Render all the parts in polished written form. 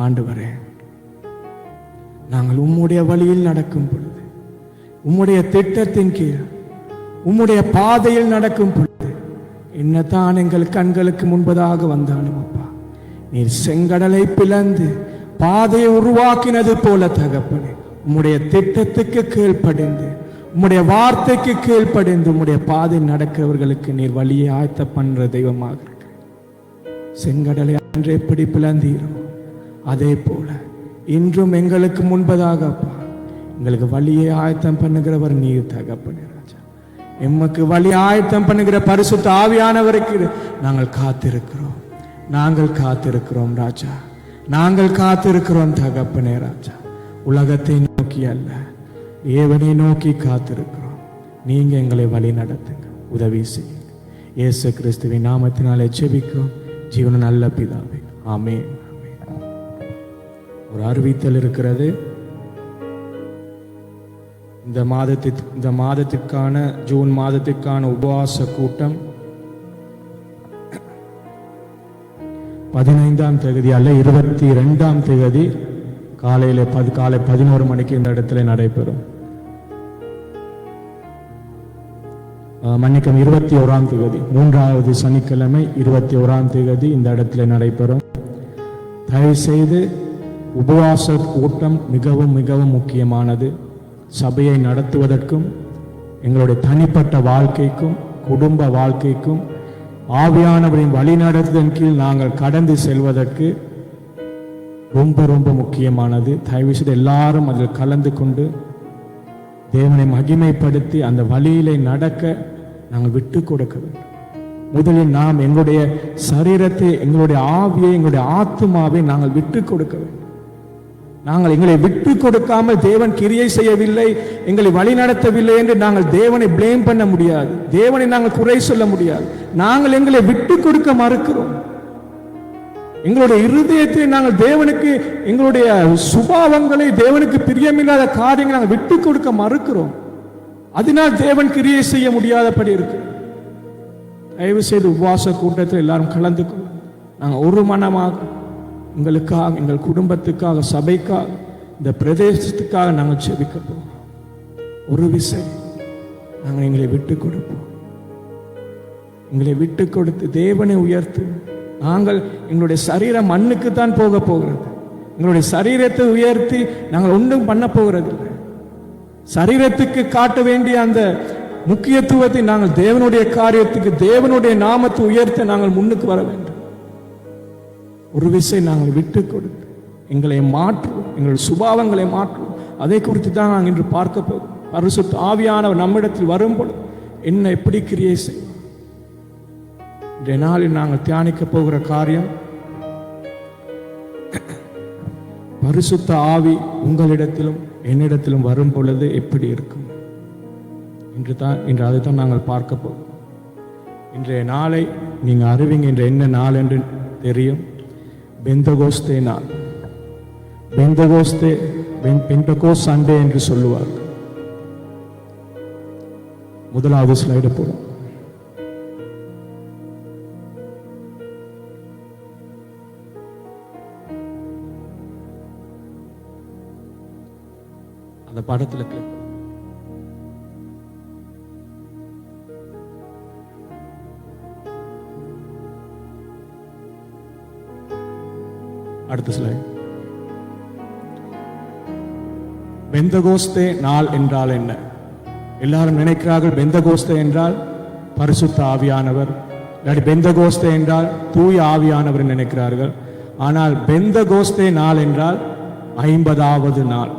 ஆண்டவரே, நாங்கள் உம்முடைய வழியில் நடக்கும் பொழுது, உம்முடைய திட்டத்தின் கீழ், உம்முடைய பாதையில் நடக்கும் பொழுது, என்னதான் எங்கள் கண்களுக்கு முன்பதாக வந்தாலும் அப்பா, நீர் செங்கடலை பிளந்து பாதையை உருவாக்கினது போல தகப்பனே, உம்முடைய திட்டத்துக்கு கீழ்ப்படிந்து, உம்முடைய வார்த்தைக்கு கீழ்ப்படிந்து, உம்முடைய பாதை நடக்கிறவர்களுக்கு நீர் வழியை ஆயத்த பண்ற தெய்வமாக இருக்க. செங்கடலை அன்று எப்படி பிளந்தீரோ அதே போல இன்றும் எங்களுக்கு முன்பதாக அப்பா எங்களுக்கு வழியை ஆயத்தம் பண்ணுகிறவர் நீர் தகப்பனே ராஜா. எமக்கு வழி ஆயத்தம் பண்ணுகிற பரிசுத்த ஆவியானவருக்கு நாங்கள் காத்திருக்கிறோம், நாங்கள் காத்திருக்கிறோம் ராஜா, நாங்கள் காத்திருக்கிறோம் தகப்பனே ராஜா. உலகத்தை நோக்கி அல்ல, தேவனை நோக்கி காத்திருக்கிறோம். நீங்க எங்களை வழி நடத்துங்க, உதவி செய்யுங்க. இயேசு கிறிஸ்துவின் நாமத்தினாலே ஜெபிக்கிறோம் ஜீவன நல்ல பிதாவே, ஆமென். ஒரு அறிவித்தல் இருக்கிறது. இந்த மாதத்திற்கான ஜூன் மாதத்திற்கான உபவாச கூட்டம் 15ஆம் தேதி அல்ல 22ஆம் தேதி காலை 11 மணிக்கு இந்த இடத்துல நடைபெறும். மன்னிக்கம் 21ஆம் தேதி 3வது சனிக்கிழமை 21ஆம் தேதி இந்த இடத்துல நடைபெறும். தயவு செய்து உபவாச கூட்டம் மிகவும் மிகவும் முக்கியமானது. சபையை நடத்துவதற்கும் எங்களுடைய தனிப்பட்ட வாழ்க்கைக்கும் குடும்ப வாழ்க்கைக்கும் ஆவியானவரின் வழிநடத்துதலின் கீழ் நாங்கள் கடந்து செல்வதற்கு ரொம்ப ரொம்ப முக்கியமானது. தயவு செய்து எல்லாரும் அதில் கலந்து கொண்டு தேவனை மகிமைப்படுத்தி அந்த வழியிலே நடக்க நாங்கள் விட்டு கொடுக்க வேண்டும். முதலில் நாம் எங்களுடைய சரீரத்தை, எங்களுடைய ஆவியை, எங்களுடைய ஆத்துமாவை நாங்கள் விட்டு கொடுக்க வேண்டும். நாங்கள் எங்களை விட்டு கொடுக்காமல் தேவன் கிரியை செய்யவில்லை, எங்களை வழி நடத்தவில்லை என்று நாங்கள் தேவனை பிளேம் பண்ண முடியாது, தேவனை நாங்கள் குறை சொல்ல முடியாது. நாங்கள் எங்களை விட்டு கொடுக்க மறுக்கிறோம். எங்களுடைய இருதயத்தை நாங்கள் தேவனுக்கு, எங்களுடைய சுபாவங்களை, தேவனுக்கு பிரியமில்லாத காரியங்களை நாங்கள் விட்டு கொடுக்க மறுக்கிறோம். அதனால் தேவன் கிரியை செய்ய முடியாதபடி இருக்கு. தயவு செய்து உபவாச கூட்டத்தில் எல்லாரும் கலந்து கொள்ள நாங்கள் ஒரு மனமாக எங்களுக்காக, எங்கள் குடும்பத்துக்காக, சபைக்காக, இந்த பிரதேசத்துக்காக நாங்கள் ஜெபிக்க போகிறோம். ஒரு விசை நாங்கள் எங்களை விட்டு கொடுப்போம். எங்களை விட்டு கொடுத்து தேவனை உயர்த்து. நாங்கள் எங்களுடைய சரீரம் மண்ணுக்கு தான் போக போகிறது. எங்களுடைய சரீரத்தை உயர்த்தி நாங்கள் ஒன்றும் பண்ண போகிறதில்லை. சரீரத்துக்கு காட்ட வேண்டிய அந்த முக்கியத்துவத்தை நாங்கள் தேவனுடைய காரியத்துக்கு, தேவனுடைய நாமத்தை உயர்த்த நாங்கள் முன்னுக்கு வர வேண்டும். ஒரு விசை நாங்கள் விட்டு கொடுத்து எங்களை மாற்றுவோம், எங்களுடைய சுபாவங்களை மாற்றுவோம். அதை குறித்து தான் நாங்கள் இன்று பார்க்க போகிறோம். பரிசுத்த ஆவியானவர் நம்மிடத்தில் வரும்பொழுது என்ன எப்படி கிரியை செய்வோம். இன்றைய நாளில் நாங்கள் தியானிக்க போகிற காரியம், பரிசுத்த ஆவி உங்களிடத்திலும் என்னிடத்திலும் வரும் பொழுது எப்படி இருக்கும் இன்று அதைத்தான் நாங்கள் பார்க்க போகிறோம். இன்றைய நாளை நீங்கள் அறிவிங்க. இன்று என்ன நாள் என்று தெரியும். பெந்தகோஸ்தே நாள். பெந்தகோஸ்த் சண்டே என்று சொல்லுவார்கள். முதலாவது ஸ்லைடு போடும். அந்த படத்துல கிளிக். அடுத்த ஸ்லைடு. பெந்தகோஸ்தே நாள் என்றால் என்ன? எல்லாரும் நினைக்கிறார்கள் பெந்தகோஸ்தே என்றால் பரிசுத்த ஆவியானவர், இல்லாட்டி பெந்தகோஸ்தே என்றால் தூய ஆவியானவர் நினைக்கிறார்கள். ஆனால் பெந்தகோஸ்தே நாள் என்றால் 50வது நாள்,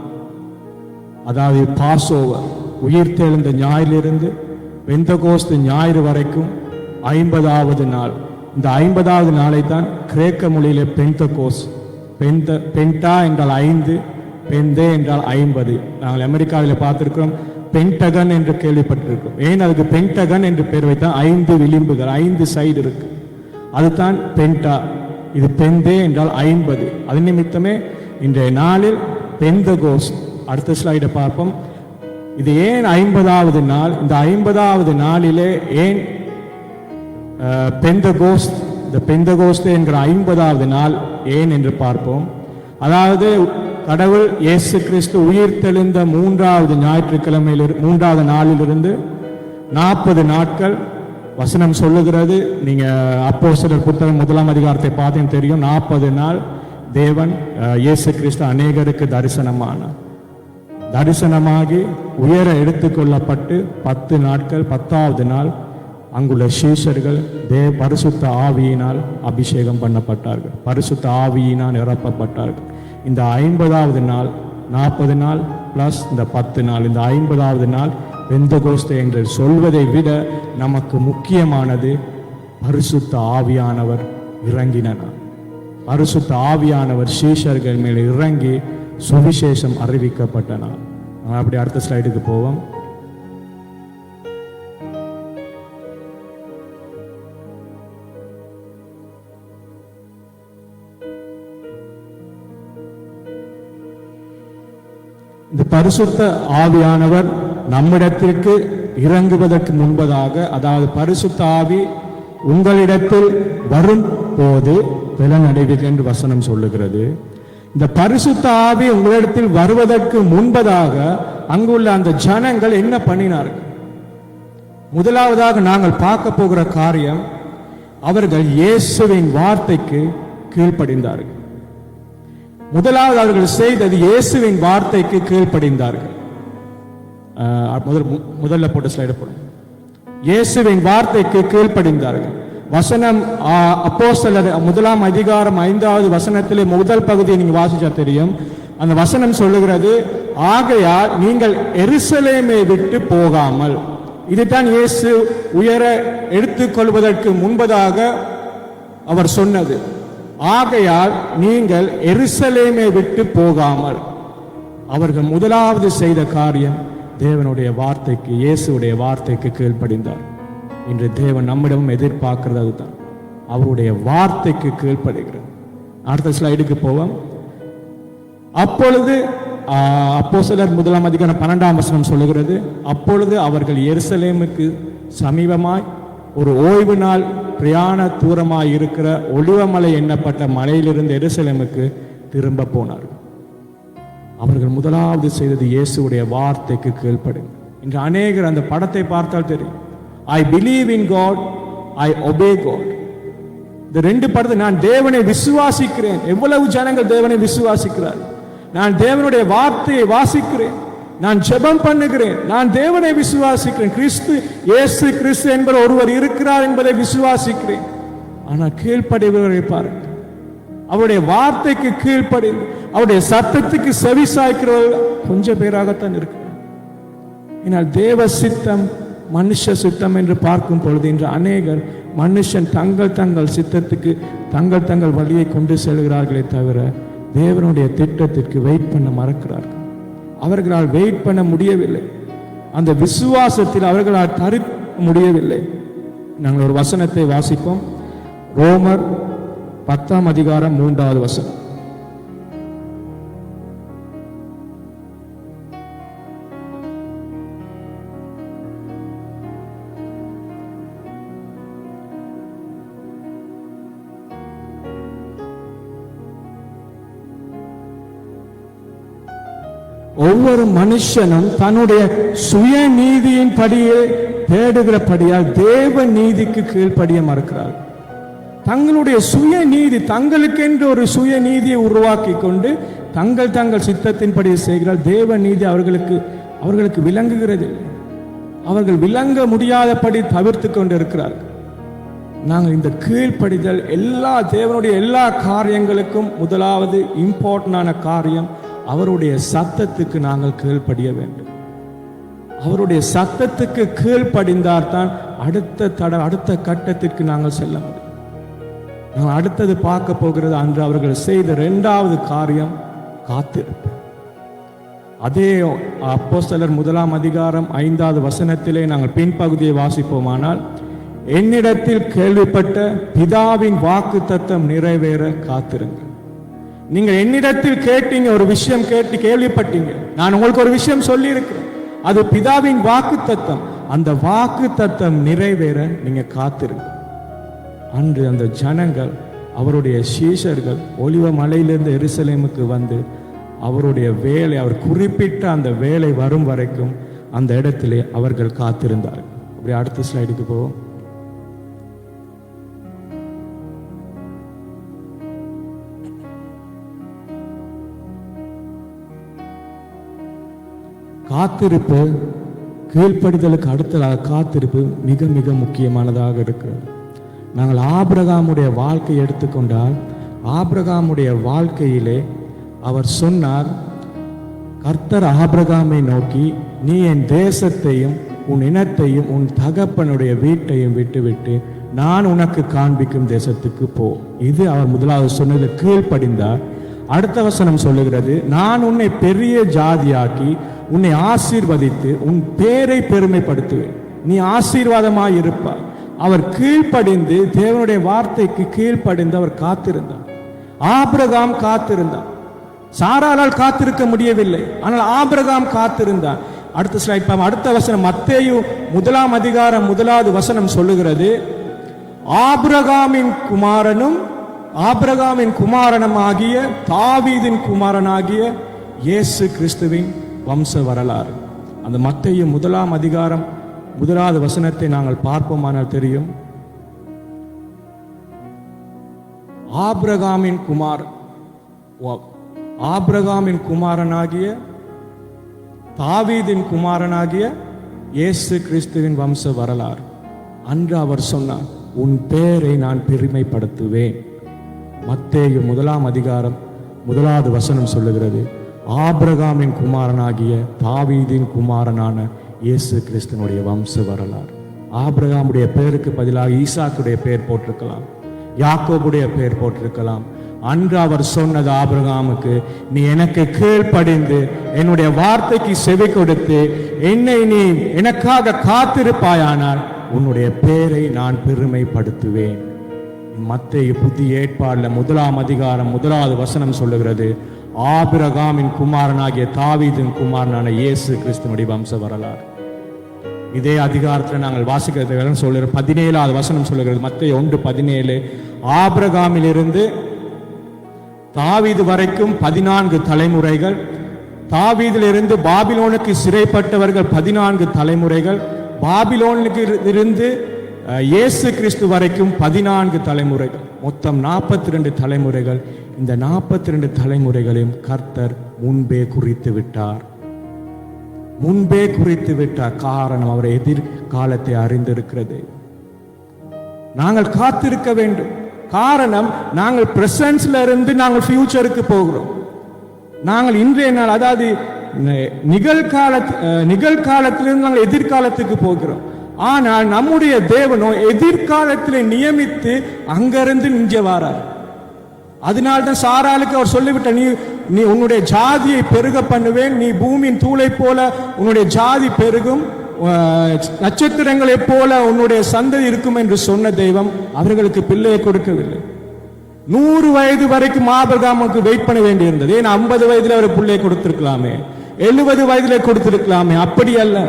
அதாவது பாஸ்ஓவர், உயிர்த்தெழுந்த ஞாயிறிலிருந்து பெந்தகோஸ்து ஞாயிறு வரைக்கும் 50வது நாள். இந்த 50வது நாளை தான் கிரேக்க மொழியிலே பெந்தகோஸ், பென்டா என்றால் 5, பெந்தே என்றால் 50. நாங்கள் அமெரிக்காவில் பார்த்திருக்கிறோம், பென்டகன் என்று கேள்விப்பட்டிருக்கிறோம். ஏன் அதுக்கு பென்டகன் என்று பெயர் வைத்தால் 5 விளிம்புகள், 5 சைடு இருக்கு, அதுதான் பென்டா. இது பெந்தே என்றால் 50. அது நிமித்தமே இன்றைய நாளில் பெந்தகோஸ். அடுத்த ஸ்லைடை பார்ப்போம். இது ஏன் 50வது நாள்? இந்த 50வது நாளிலே ஏன் பெந்தகோஸ்த், இந்த பெந்தகோஸ்தே என்கிற 50வது நாள் ஏன் என்று பார்ப்போம். அதாவது கடவுள் இயேசு கிறிஸ்து உயிர் தெளிந்த மூன்றாவது நாளிலிருந்து 40 நாட்கள் வசனம் சொல்லுகிறது. நீங்க அப்போஸ்தலர் புத்தகம் 1ஆம் அதிகாரத்தை பார்த்தீங்கன்னா தெரியும். 40 நாள் தேவன் இயேசு கிறிஸ்து அநேகருக்கு தரிசனமாகி உயர எடுத்துக்கொள்ளப்பட்டு 10 நாட்கள் 10வது நாள் அங்குள்ள சீஷர்கள் பரிசுத்த ஆவியினால் அபிஷேகம் பண்ணப்பட்டார்கள், பரிசுத்த ஆவியினால் நிரப்பப்பட்டார்கள். இந்த 50வது நாள் 40 நாள் பிளஸ் இந்த 10 நாள், இந்த 50வது நாள் பெந்தகோஸ்தே என்று சொல்வதை விட நமக்கு முக்கியமானது பரிசுத்த ஆவியானவர் இறங்கின நாள். பரிசுத்த ஆவியானவர் சீஷர்கள் மேல் இறங்கி சுவிசேஷம் அறிவிக்கப்பட்ட நாள். அப்படி அடுத்த ஸ்லைடுக்கு போவோம். இந்த பரிசுத்த ஆவியானவர் நம்மிடத்திற்கு இறங்குவதற்கு முன்பதாக, அதாவது பரிசுத்த ஆவி உங்களிடத்தில் வரும் போது பலனடைவீர்கள் என்று வசனம் சொல்லுகிறது. இந்த பரிசுத்த ஆவி உங்களிடத்தில் வருவதற்கு முன்பதாக அங்குள்ள அந்த ஜனங்கள் என்ன பண்ணினார்கள்? முதலாவதாக நாங்கள் பார்க்க போகிற காரியம், அவர்கள் இயேசுவின் வார்த்தைக்கு கீழ்ப்படிந்தார்கள். முதலாவது அவர்கள் செய்தது இயேசுவின் வார்த்தைக்கு கீழ்ப்படிந்தார்கள். முதல்ல போட்ட ஸ்லைடு போடும். இயேசுவின் வார்த்தைக்கு கீழ்ப்படிந்தார்கள். வசனம் அப்போஸ்தலர் 1ஆம் அதிகாரம் 5வது வசனத்திலே முதல் பகுதியை நீங்க வாசிச்சா தெரியும். அந்த வசனம் சொல்லுகிறது, ஆகையால் நீங்கள் எருசலேமை விட்டு போகாமல். இதுதான் இயேசு உயர எடுத்துக்கொள்வதற்கு முன்பதாக அவர் சொன்னது. ஆகையால் நீங்கள் எருசலேமை விட்டு போகாமல். அவர்கள் முதலாவது செய்த காரியம் தேவனுடைய வார்த்தைக்கு, இயேசுடைய வார்த்தைக்கு கீழ்ப்படிந்தார். இன்று தேவன் நம்மிடமும் எதிர்பார்க்கிறது அதுதான், அவருடைய வார்த்தைக்கு கீழ்ப்படுகிறது. அடுத்த ஸ்லைடுக்கு போவோம். அப்பொழுது அப்போஸ்தலர் 1ஆம் அதிகாரம் 12ஆம் வசனம் சொல்லுகிறது, அப்பொழுது அவர்கள் எருசலேமுக்கு சமீபமாய் ஒரு ஓய்வு நாள் பிரயாண தூரமாய் இருக்கிற ஒலிவமலை எண்ணப்பட்ட மலையிலிருந்து எருசலேமுக்கு திரும்ப போனார்கள். அவர்கள் முதலாவது செய்தது இயேசுடைய வார்த்தைக்கு கீழ்ப்படு. இன்று அநேகர் அந்த படத்தை பார்த்தால் தெரியும். I believe in God, I obey God. இந்த ரெண்டு படத்தை, நான் தேவனை விசுவாசிக்கிறேன். எவ்வளவு ஜனங்கள் தேவனை விசுவாசிக்கிறார்? நான் தேவனுடைய வார்த்தையை வாசிக்கிறேன், நான் ஜெபம் பண்ணுகிறேன், நான் தேவனை விசுவாசிக்கிறேன், கிறிஸ்து இயேசு கிறிஸ்து என்பவர் ஒருவர் இருக்கிறார் என்பதை விசுவாசிக்கிறேன். ஆனால் கீழ்ப்படிவரை பாருங்கள், அவருடைய வார்த்தைக்கு கீழ்ப்படிந்து அவருடைய சத்தத்துக்கு செவி சாய்க்கிறவர்கள் கொஞ்சம் பேராகத்தான் இருக்கிறார். ஏனால் தேவ சித்தம் மனுஷ சித்தம் என்று பார்க்கும் பொழுது இன்று அநேகர் மனுஷன் தங்கள் சித்தத்துக்கு தங்கள் வழியை கொண்டு செல்கிறார்களே தவிர தேவனுடைய திட்டத்திற்கு வெயிட் பண்ண மறக்கிறார்கள். அவர்களால் வெயிட் பண்ண முடியவில்லை. அந்த விசுவாசத்தில் அவர்களால் தரிக்க முடியவில்லை. நாங்கள் ஒரு வசனத்தை வாசிப்போம். ரோமர் 10ஆம் அதிகாரம் 3வது வசனம். ஒவ்வொரு மனுஷனும் தன்னுடைய சுய நீதியின் படியே தேடுகிறபடியால் தேவ நீதிக்கு கீழ்ப்படிய மறுக்கிறார். தங்களுடைய சுய நீதி, தங்களுக்கென்று ஒரு சுய நீதியை உருவாக்கி கொண்டு தங்கள் சித்தத்தின்படி செய்கிறார். தேவ நீதி அவர்களுக்கு விளங்குகிறது. அவர்கள் விளங்க முடியாதபடி தவிர்த்து கொண்டு இருக்கிறார்கள். நாங்கள் இந்த கீழ்ப்படிதல் தேவனுடைய எல்லா காரியங்களுக்கும் முதலாவது இம்பார்ட்டன்டான காரியம், அவருடைய சத்தத்துக்கு நாங்கள் கீழ்ப்படிய வேண்டும். அவருடைய சத்தத்துக்கு கீழ்ப்படிந்தால்தான் அடுத்த கட்டத்திற்கு நாங்கள் செல்ல முடியும். நாங்கள் அடுத்தது பார்க்க போகிறது, அன்று அவர்கள் செய்த 2வது காரியம் காத்திருப்பு. அதே அப்போஸ்தலர் 1ஆம் அதிகாரம் 5வது வசனத்திலே நாங்கள் பின்பகுதியை வாசிப்போமானால், என்னிடத்தில் கேள்விப்பட்ட பிதாவின் வாக்குத்தத்தம் நிறைவேற காத்திருங்கள். நீங்கள் என்னிடத்தில் கேட்டீங்க, ஒரு விஷயம் கேட்டு கேள்விப்பட்டீங்க, நான் உங்களுக்கு ஒரு விஷயம் சொல்லி இருக்கிறேன், அது பிதாவின் வாக்குத்தத்தம். அந்த வாக்குத்தத்தம் நிறைவேற நீங்க காத்திருங்க. அன்று அந்த ஜனங்கள் அவருடைய சீஷர்கள் ஒலிவ மலையிலிருந்து எருசலேமுக்கு வந்து அவருடைய வேலை, அவர் குறிப்பிட்ட அந்த வேலை வரும் வரைக்கும் அந்த இடத்திலே அவர்கள் காத்திருந்தார்கள். அப்படி அடுத்த ஸ்லைடுக்கு போவோம். காத்திருப்பு, கீழ்ப்படிதலுக்கு அடுத்ததாக காத்திருப்பு மிக மிக முக்கியமானதாக இருக்கிறது. நாங்கள் ஆபிரகாமுடைய வாழ்க்கை எடுத்துக்கொண்டால், ஆபிரகாமுடைய வாழ்க்கையிலே அவர் சொன்னார், கர்த்தர் ஆபிரகாமை நோக்கி, நீ என் தேசத்தையும் உன் இனத்தையும் உன் தகப்பனுடைய வீட்டையும் விட்டுவிட்டு நான் உனக்கு காண்பிக்கும் தேசத்துக்கு போ. இது அவர் முதலாவது சொன்னது, கீழ்ப்படிந்தார். அடுத்த வசனம் சொல்லுகிறது, நான் உன்னை பெரிய ஜாதியாக்கி உன்னை ஆசீர்வதித்து உன் பேரை பெருமைப்படுத்துவேன், நீ ஆசீர்வாதமாய் இருப்பாய். அவர் கீழ்ப்படிந்து, தேவனுடைய வார்த்தைக்கு கீழ்ப்படிந்து அவர் காத்திருந்தார். ஆபிரகாம் காத்திருந்தார். சாராளால் காத்திருக்க முடியவில்லை, ஆனால் ஆபிரகாம் காத்திருந்தார். அடுத்த ஸ்லைட் பாருங்க. அடுத்த வசனம் மத்தேயு 1 அதிகாரம் 1 வசனம் சொல்லுகிறது, ஆபிரகாமின் குமாரனும் ஆகிய தாவீதின் குமாரனாகிய இயேசு கிறிஸ்துவின் வம்ச வரலாறு. அந்த மத்தேயு 1 அதிகாரம் 1 வசனத்தை நாங்கள் பார்ப்போமானால் தெரியும், ஆபிரகாமின் குமாரனாகிய தாவீதின் குமாரனாகிய இயேசு கிறிஸ்துவின் வம்ச வரலாறு. அன்று அவர் சொன்னார், உன் பேரை நான் பெருமைப்படுத்துவேன். மத்தேயு 1 அதிகாரம் 1 வசனம் சொல்லுகிறது, ஆபிரகாமின் குமாரனாகிய தாவீதின் குமாரனான இயேசு கிறிஸ்துவனுடைய வம்ச வரலாறு. ஆபிரகாமுடைய பெயருக்கு பதிலாக ஈசாக்குடைய பெயர் போட்டிருக்கலாம், யாக்கோபுடைய பெயர் போட்டிருக்கலாம். அன்று அவர் சொன்னது ஆபிரகாமுக்கு, நீ எனக்கு கீழ்ப்படிந்து என்னுடைய வார்த்தைக்கு செவி கொடுத்து என்னை நீ எனக்காக காத்திருப்பாயானால் உன்னுடைய பேரை நான் பெருமைப்படுத்துவேன். மத்தேயு புதிய ஏற்பாடுல 1 அதிகாரம் 1 வசனம் சொல்லுகிறது, ஆபிரகாமின் குமாரனாகிய தாவீதின் குமாரனான இயேசு கிறிஸ்துவனுடைய வம்ச வரலாறு. இதே அதிகாரத்தில் நாங்கள் வாசிக்கிறது சொல்லுற 17 வசனம் சொல்லுகிறது, மத்தேயு 1:17, ஆபிரகாமிலிருந்து தாவீது வரைக்கும் 14 தலைமுறைகள், தாவீதிலிருந்து பாபிலோனுக்கு சிறைப்பட்டவர்கள் 14 தலைமுறைகள், பாபிலோனுக்கு இருந்து இயேசு கிறிஸ்து வரைக்கும் 14 தலைமுறைகள், மொத்தம் 42 தலைமுறைகள். இந்த 42 தலைமுறைகளையும் கர்த்தர் முன்பே குறித்து விட்டார். காரணம், அவர் எதிர்காலத்தை அறிந்திருக்கிறது. நாங்கள் காத்திருக்க வேண்டும். காரணம், நாங்கள் பிரசன்ஸ்ல இருந்து நாங்கள் ஃபியூச்சருக்கு போகிறோம். நாங்கள் இன்றைய நாள், அதாவது நிகழ்காலத்திலிருந்து நாங்கள் எதிர்காலத்துக்கு போகிறோம். ஆனால் நம்முடைய தேவனோ எதிர்காலத்தில் நியமித்து அங்கிருந்து இங்கே வாரார். அதனால்தான் சாராளுக்கு அவர் சொல்லிவிட்ட, நீ உன்னுடைய ஜாதியை பெருக பண்ணுவேன், நீ பூமியின் தூளை போல உன்னுடைய ஜாதி பெருகும், நட்சத்திரங்களைப் போல உன்னுடைய சந்ததி இருக்கும் என்று சொன்ன தெய்வம் அவர்களுக்கு பிள்ளையை கொடுக்கவில்லை. 100 வயது வரைக்கும் ஆபிரகாமுக்கு வெயிட் பண்ண வேண்டி இருந்தது. ஏன் 50 வயதுல அவர் பிள்ளையை கொடுத்திருக்கலாமே, 70 வயதுல கொடுத்திருக்கலாமே. அப்படி அல்ல.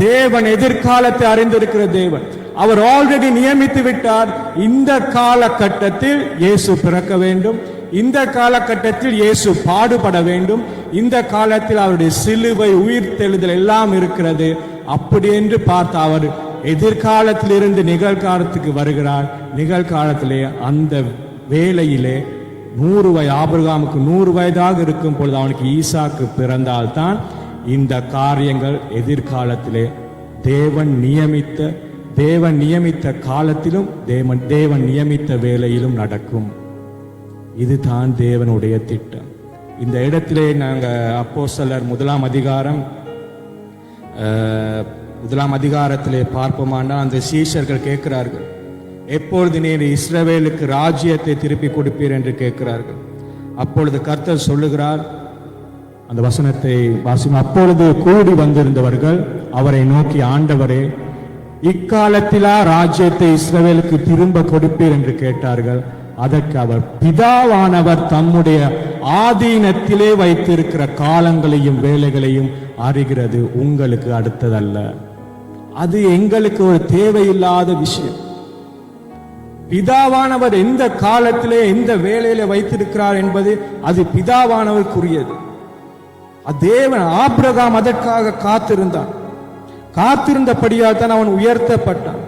தேவன் எதிர்காலத்தை அறிந்திருக்கிற தேவன். அவர் ஆல்ரெடி நியமித்து விட்டார். இந்த காலகட்டத்தில் இயேசு பிறக்க வேண்டும், இந்த காலகட்டத்தில் இயேசு பாடுபட வேண்டும், இந்த காலத்தில் அவருடைய சிலுவை, உயிர்த்தெழுதல் எல்லாம் இருக்கிறது. அப்படி என்று பார்த்து அவர் எதிர்காலத்தில் இருந்து நிகழ்காலத்துக்கு வருகிறார். நிகழ்காலத்திலே அந்த வேளையிலே 100 வயது, ஆபிரகாமுக்கு 100 வயதாக இருக்கும் பொழுது அவனுக்கு ஈசாக்கு பிறந்தால்தான் இந்த காரியங்கள் எதிர்காலத்திலே தேவன் நியமித்த காலத்திலும் தேவன் நியமித்த வேளையிலும் நடக்கும். இதுதான் தேவனுடைய திட்டம். இந்த இடத்திலே நாங்கள் அப்போஸ்தலர் 1 அதிகாரம் 1 அதிகாரத்திலே பார்ப்போமானால், அந்த சீஷர்கள் கேட்கிறார்கள், எப்பொழுது நீர் இஸ்ரவேலுக்கு ராஜ்யத்தை திருப்பி கொடுப்பீர் என்று கேட்கிறார்கள். அப்பொழுது கர்த்தர் சொல்லுகிறார், அந்த வசனத்தை வாசிக்கும். அப்பொழுது கூடி வந்திருந்தவர்கள் அவரை நோக்கி, ஆண்டவரே, இக்காலத்திலா ராஜ்யத்தை இஸ்ரவேலுக்கு திரும்ப கொடுப்பீர் என்று கேட்டார்கள். அதற்கு அவர், பிதாவானவர் தம்முடைய ஆதீனத்திலே வைத்திருக்கிற காலங்களையும் வேலைகளையும் அறிகிறது, உங்களுக்கு அடுத்ததல்ல. அது எங்களுக்கு ஒரு தேவையில்லாத விஷயம். பிதாவானவர் எந்த காலத்திலே எந்த வேளையில வைத்திருக்கிறார் என்பது அது பிதாவானவருக்குரியது. தேவன் ஆபிரகாம் அதற்காக காத்திருந்தான். காத்திருந்தபடியால் தான் அவன் உயர்த்தப்பட்டான்.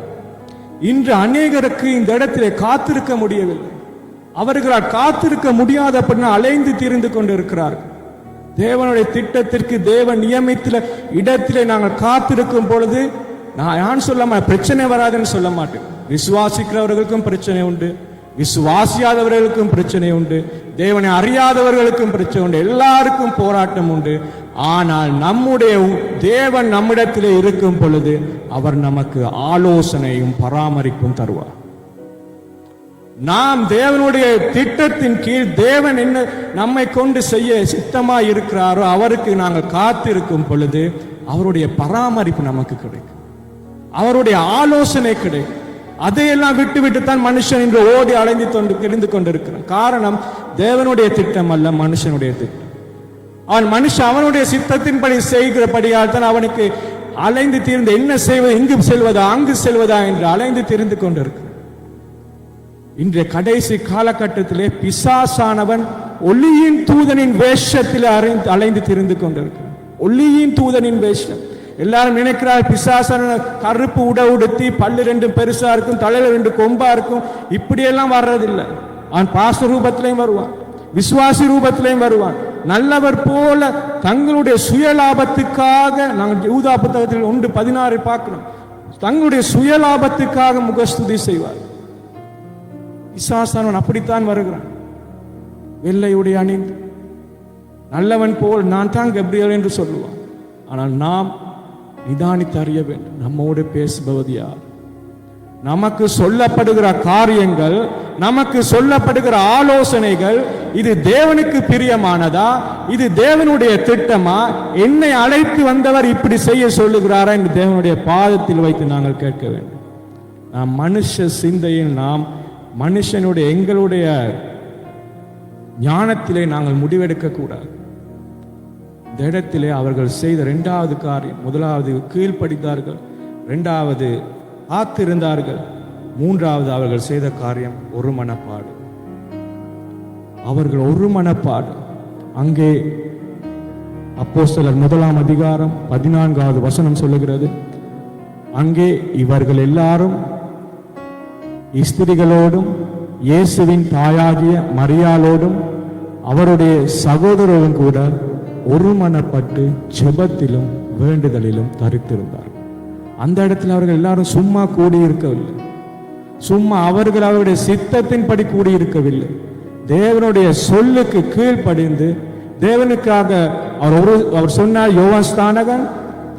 இன்று அநேகருக்கு இந்த இடத்திலே காத்திருக்க முடியவில்லை. அவர்களால் காத்திருக்க முடியாதபடி அலைந்து திரிந்து கொண்டிருக்கிறார்கள். தேவனுடைய திட்டத்திற்கு தேவன் நியமித்த இடத்திலே நாங்கள் காத்திருக்கும் பொழுது நான் சொல்ல பிரச்சனை வராதுன்னு சொல்ல மாட்டேன். விசுவாசிக்கிறவர்களுக்கும் பிரச்சனை உண்டு, விசுவாசியாதவர்களுக்கும் பிரச்சனை உண்டு, தேவனை அறியாதவர்களுக்கும் பிரச்சனை உண்டு, எல்லாருக்கும் போராட்டம் உண்டு. ஆனால் நம்முடைய தேவன் நம்மிடத்திலே இருக்கும் பொழுது அவர் நமக்கு ஆலோசனையும் பராமரிப்பும் தருவார். நாம் தேவனுடைய திட்டத்தின் கீழ் தேவன் என்ன நம்மை கொண்டு செய்ய சித்தமாய் இருக்கிறாரோ அவருக்கு நாங்கள் காத்திருக்கும் பொழுது அவருடைய பராமரிப்பு நமக்கு கிடைக்கும், அவருடைய ஆலோசனை கிடைக்கும். அதையெல்லாம் விட்டுவிட்டுத்தான் மனுஷன் இன்று ஓடி அலைந்து தெரிந்து கொண்டிருக்கிறான். காரணம் தேவனுடைய திட்டம் அல்ல, மனுஷனுடைய திட்டம். அவனுடைய சித்தத்தின்படி செய்கிறபடியால் தான் அவனுக்கு அலைந்து தீர்ந்து என்ன செய்வது, எங்கு செல்வதா அங்கு செல்வதா என்று அலைந்து தெரிந்து கொண்டிருக்கிறான். இன்றைய கடைசி காலகட்டத்திலே பிசாசானவன் ஒளியின் தூதனின் வேஷத்தில் அலைந்து திரிந்து கொண்டிருக்கிறான். ஒளியின் தூதனின் வேஷம். எல்லாரும் நினைக்கிறார் பிசாசான கருப்பு உடுத்தி பல்லு ரெண்டும் பெருசா இருக்கும், தலையில ரெண்டு கொம்பா இருக்கும். இப்படியெல்லாம் வர்றதில்லை. அவன் பாச ரூபத்திலையும் வருவான், விசுவாசி ரூபத்திலையும் வருவான். நல்லவர் போல தங்களுடைய சுயலாபத்துக்காக, நாங்கள் யூதா புத்தகத்தில் 1:16 பார்க்கிறோம், தங்களுடைய சுயலாபத்துக்காக முகஸ்துதி செய்வார். பிசாசானவன் அப்படித்தான் வருகிறான். வெள்ளையுடைய அணிந்து நல்லவன் போல் நான் தான் கப்ரியேல் என்று சொல்லுவான். ஆனால் நாம் நிதானித்து அறிய வேண்டும், நம்மோடு பேசுபவது யார்? நமக்கு சொல்லப்படுகிற காரியங்கள், நமக்கு சொல்லப்படுகிற ஆலோசனைகள் இது தேவனுக்கு பிரியமானதா, இது தேவனுடைய திட்டமா, என்னை அழைத்து வந்தவர் இப்படி செய்ய சொல்லுகிறாரா என்று தேவனுடைய பாதத்தில் வைத்து நாங்கள் கேட்க வேண்டும். நாம் மனுஷ சிந்தையில், நாம் மனுஷனுடைய எங்களுடைய ஞானத்திலே நாங்கள் முடிவெடுக்க கூடாது. இந்த இடத்திலே அவர்கள் செய்த 2வது காரியம், முதலாவது கீழ்ப்படித்தார்கள், 2வது காத்திருந்தார்கள், 3வது அவர்கள் செய்த காரியம் ஒரு மனப்பாடு. அவர்கள் ஒரு மனப்பாடு. அங்கே அப்போஸ்தலர் 1ஆம் அதிகாரம் 14வது வசனம் சொல்லுகிறது, அங்கே இவர்கள் எல்லாரும் ஸ்திரிகளோடும் இயேசுவின் தாயாகிய மரியாளோடும் அவருடைய சகோதரரும் கூட ஒருமனப்பட்டு ஜெபத்திலும் வேண்டுதலிலும் தரித்திருந்தார். அந்த இடத்துல அவர்கள் எல்லாரும் சும்மா கூடியிருக்கவில்லை, சும்மா அவர்களுடைய சித்தத்தின்படி கூடியிருக்கவில்லை. தேவனுடைய சொல்லுக்கு கீழ்ப்படிந்து தேவனுக்காக அவர் சொன்னார், யோவான் ஸ்நானகன்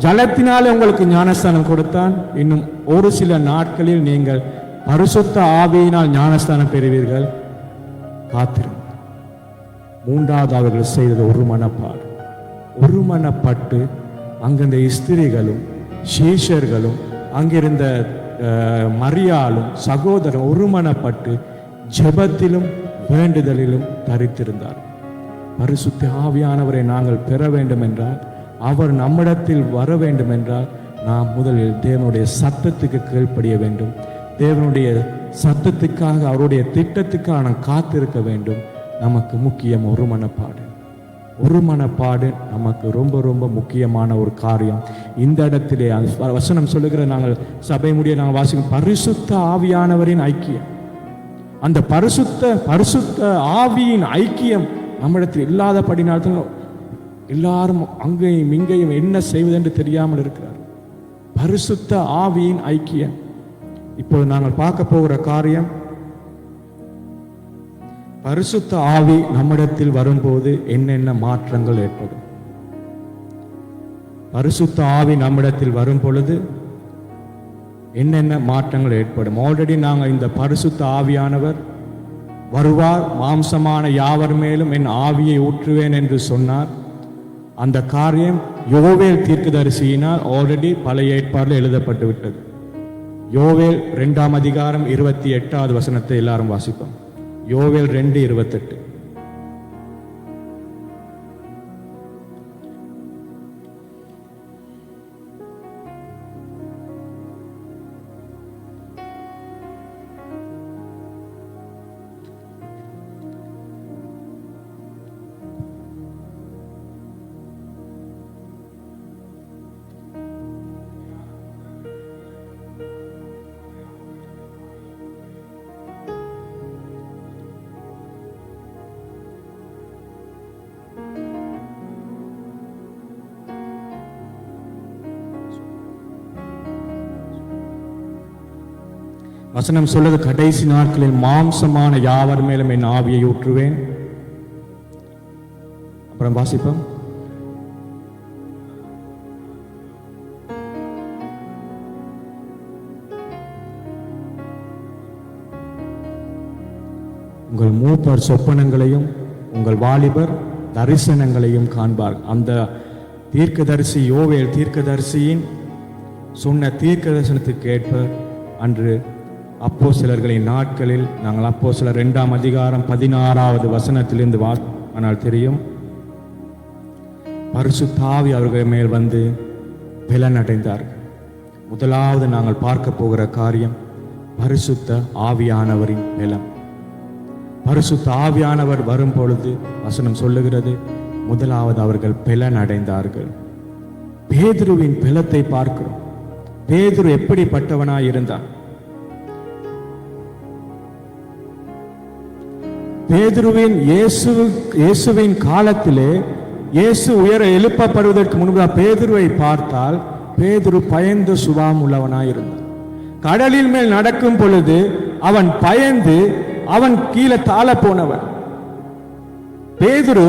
ஜலத்தினாலே உங்களுக்கு ஞானஸ்தானம் கொடுத்தான், இன்னும் ஒரு சில நாட்களில் நீங்கள் பரிசுத்த ஆவியினால் ஞானஸ்தானம் பெறுவீர்கள், காத்திருங்கள். 3வது அவர்கள் செய்தது ஒரு மனப்பாடு. ஒரு மனப்பட்டு அங்கிருந்த ஸ்திரிகளும் சீஷர்களும் அங்கிருந்த மரியாளும் சகோதரன் ஒரு மனப்பட்டு ஜெபத்திலும் வேண்டுதலிலும் தரித்திருந்தார். பரிசுத்த ஆவியானவரை நாங்கள் பெற வேண்டும் என்றால், அவர் நம்மிடத்தில் வர வேண்டும் என்றால், நாம் முதலில் தேவனுடைய சத்தத்துக்கு கீழ்ப்படிய வேண்டும். தேவனுடைய சத்தத்துக்காக, அவருடைய திட்டத்துக்காக நாம் காத்திருக்க வேண்டும். நமக்கு முக்கியம் ஒரு மனப்பாடு. ஒரு மனப்பாடு நமக்கு ரொம்ப ரொம்ப முக்கியமான ஒரு காரியம். இந்த இடத்திலே வசனம் சொல்லுகிற, நாங்கள் சபை முடிய நாங்கள் வாசிக்கும் பரிசுத்த ஆவியானவரின் ஐக்கியம். அந்த பரிசுத்த ஆவியின் ஐக்கியம் நம்மிடத்தில் இல்லாதபடினால்தான் எல்லாரும் அங்கேயும் இங்கேயும் என்ன செய்வதென்று தெரியாமல் இருக்கிறார். பரிசுத்த ஆவியின் ஐக்கியம். இப்போது நாங்கள் பார்க்க போகிற காரியம், பரிசுத்த ஆவி நம்மிடத்தில் வரும்போது என்னென்ன மாற்றங்கள் ஏற்படும். பரிசுத்த ஆவி நம்மிடத்தில் வரும் பொழுது என்னென்ன மாற்றங்கள் ஏற்படும். ஆல்ரெடி நாங்கள் இந்த பரிசுத்த ஆவியானவர் வருவார், மாம்சமான யாவர் மேலும் என் ஆவியை ஊற்றுவேன் என்று சொன்னார். அந்த காரியம் யோவேல் தீர்க்கதரிசியினால் ஆல்ரெடி பழைய ஏற்பாட்டில் எழுதப்பட்டு விட்டது. யோவேல் 2ஆம் அதிகாரம் 28வது வசனத்தை எல்லாரும் வாசிப்போம். யோவேல் 2:28. வசனம் சொல்லுது, கடைசி நாட்களில் மாம்சமான யாவர் மேலும் என் ஆவியை ஊற்றுவேன். அப்புறம் வாசிப்போம். உங்கள் மூப்பர் சொப்பனங்களையும் உங்கள் வாலிபர் தரிசனங்களையும் காண்பார். அந்த தீர்க்கதரிசி யோவேல் தீர்க்கதரிசியின் சொன்ன தீர்க்க தரிசனத்துக்கு ஏற்ப அன்று அப்போஸ்தலர்களின் நாட்களில் நாங்கள் அப்போஸ்தலர் 2ஆம் அதிகாரம் 16வது வசனத்திலிருந்து ஆனால் தெரியும், பரிசுத்த ஆவி அவர்கள் மேல் வந்து பலன் அடைந்தார்கள். முதலாவது நாங்கள் பார்க்க போகிற காரியம் பரிசுத்த ஆவியானவரின் பலம். பரிசுத்த ஆவியானவர் வரும் பொழுது வசனம் சொல்லுகிறது, முதலாவது அவர்கள் பலன் அடைந்தார்கள். பேதுருவின் பலத்தை பார்க்கிறோம். பேதுரு எப்படிப்பட்டவனாய் இருந்தான்? பேதுருவின் இயேசுவின் காலத்திலே இயேசு உயர எழுப்பப்படுவதற்கு முன்பு பேதுருவை பார்த்தால் பேதுரு பயந்து சுபாவம் உள்ளவனாய் இருந்தான். கடலில் மேல் நடக்கும் பொழுது அவன் பயந்து அவன் கீழே தாழ போனவன். பேதுரு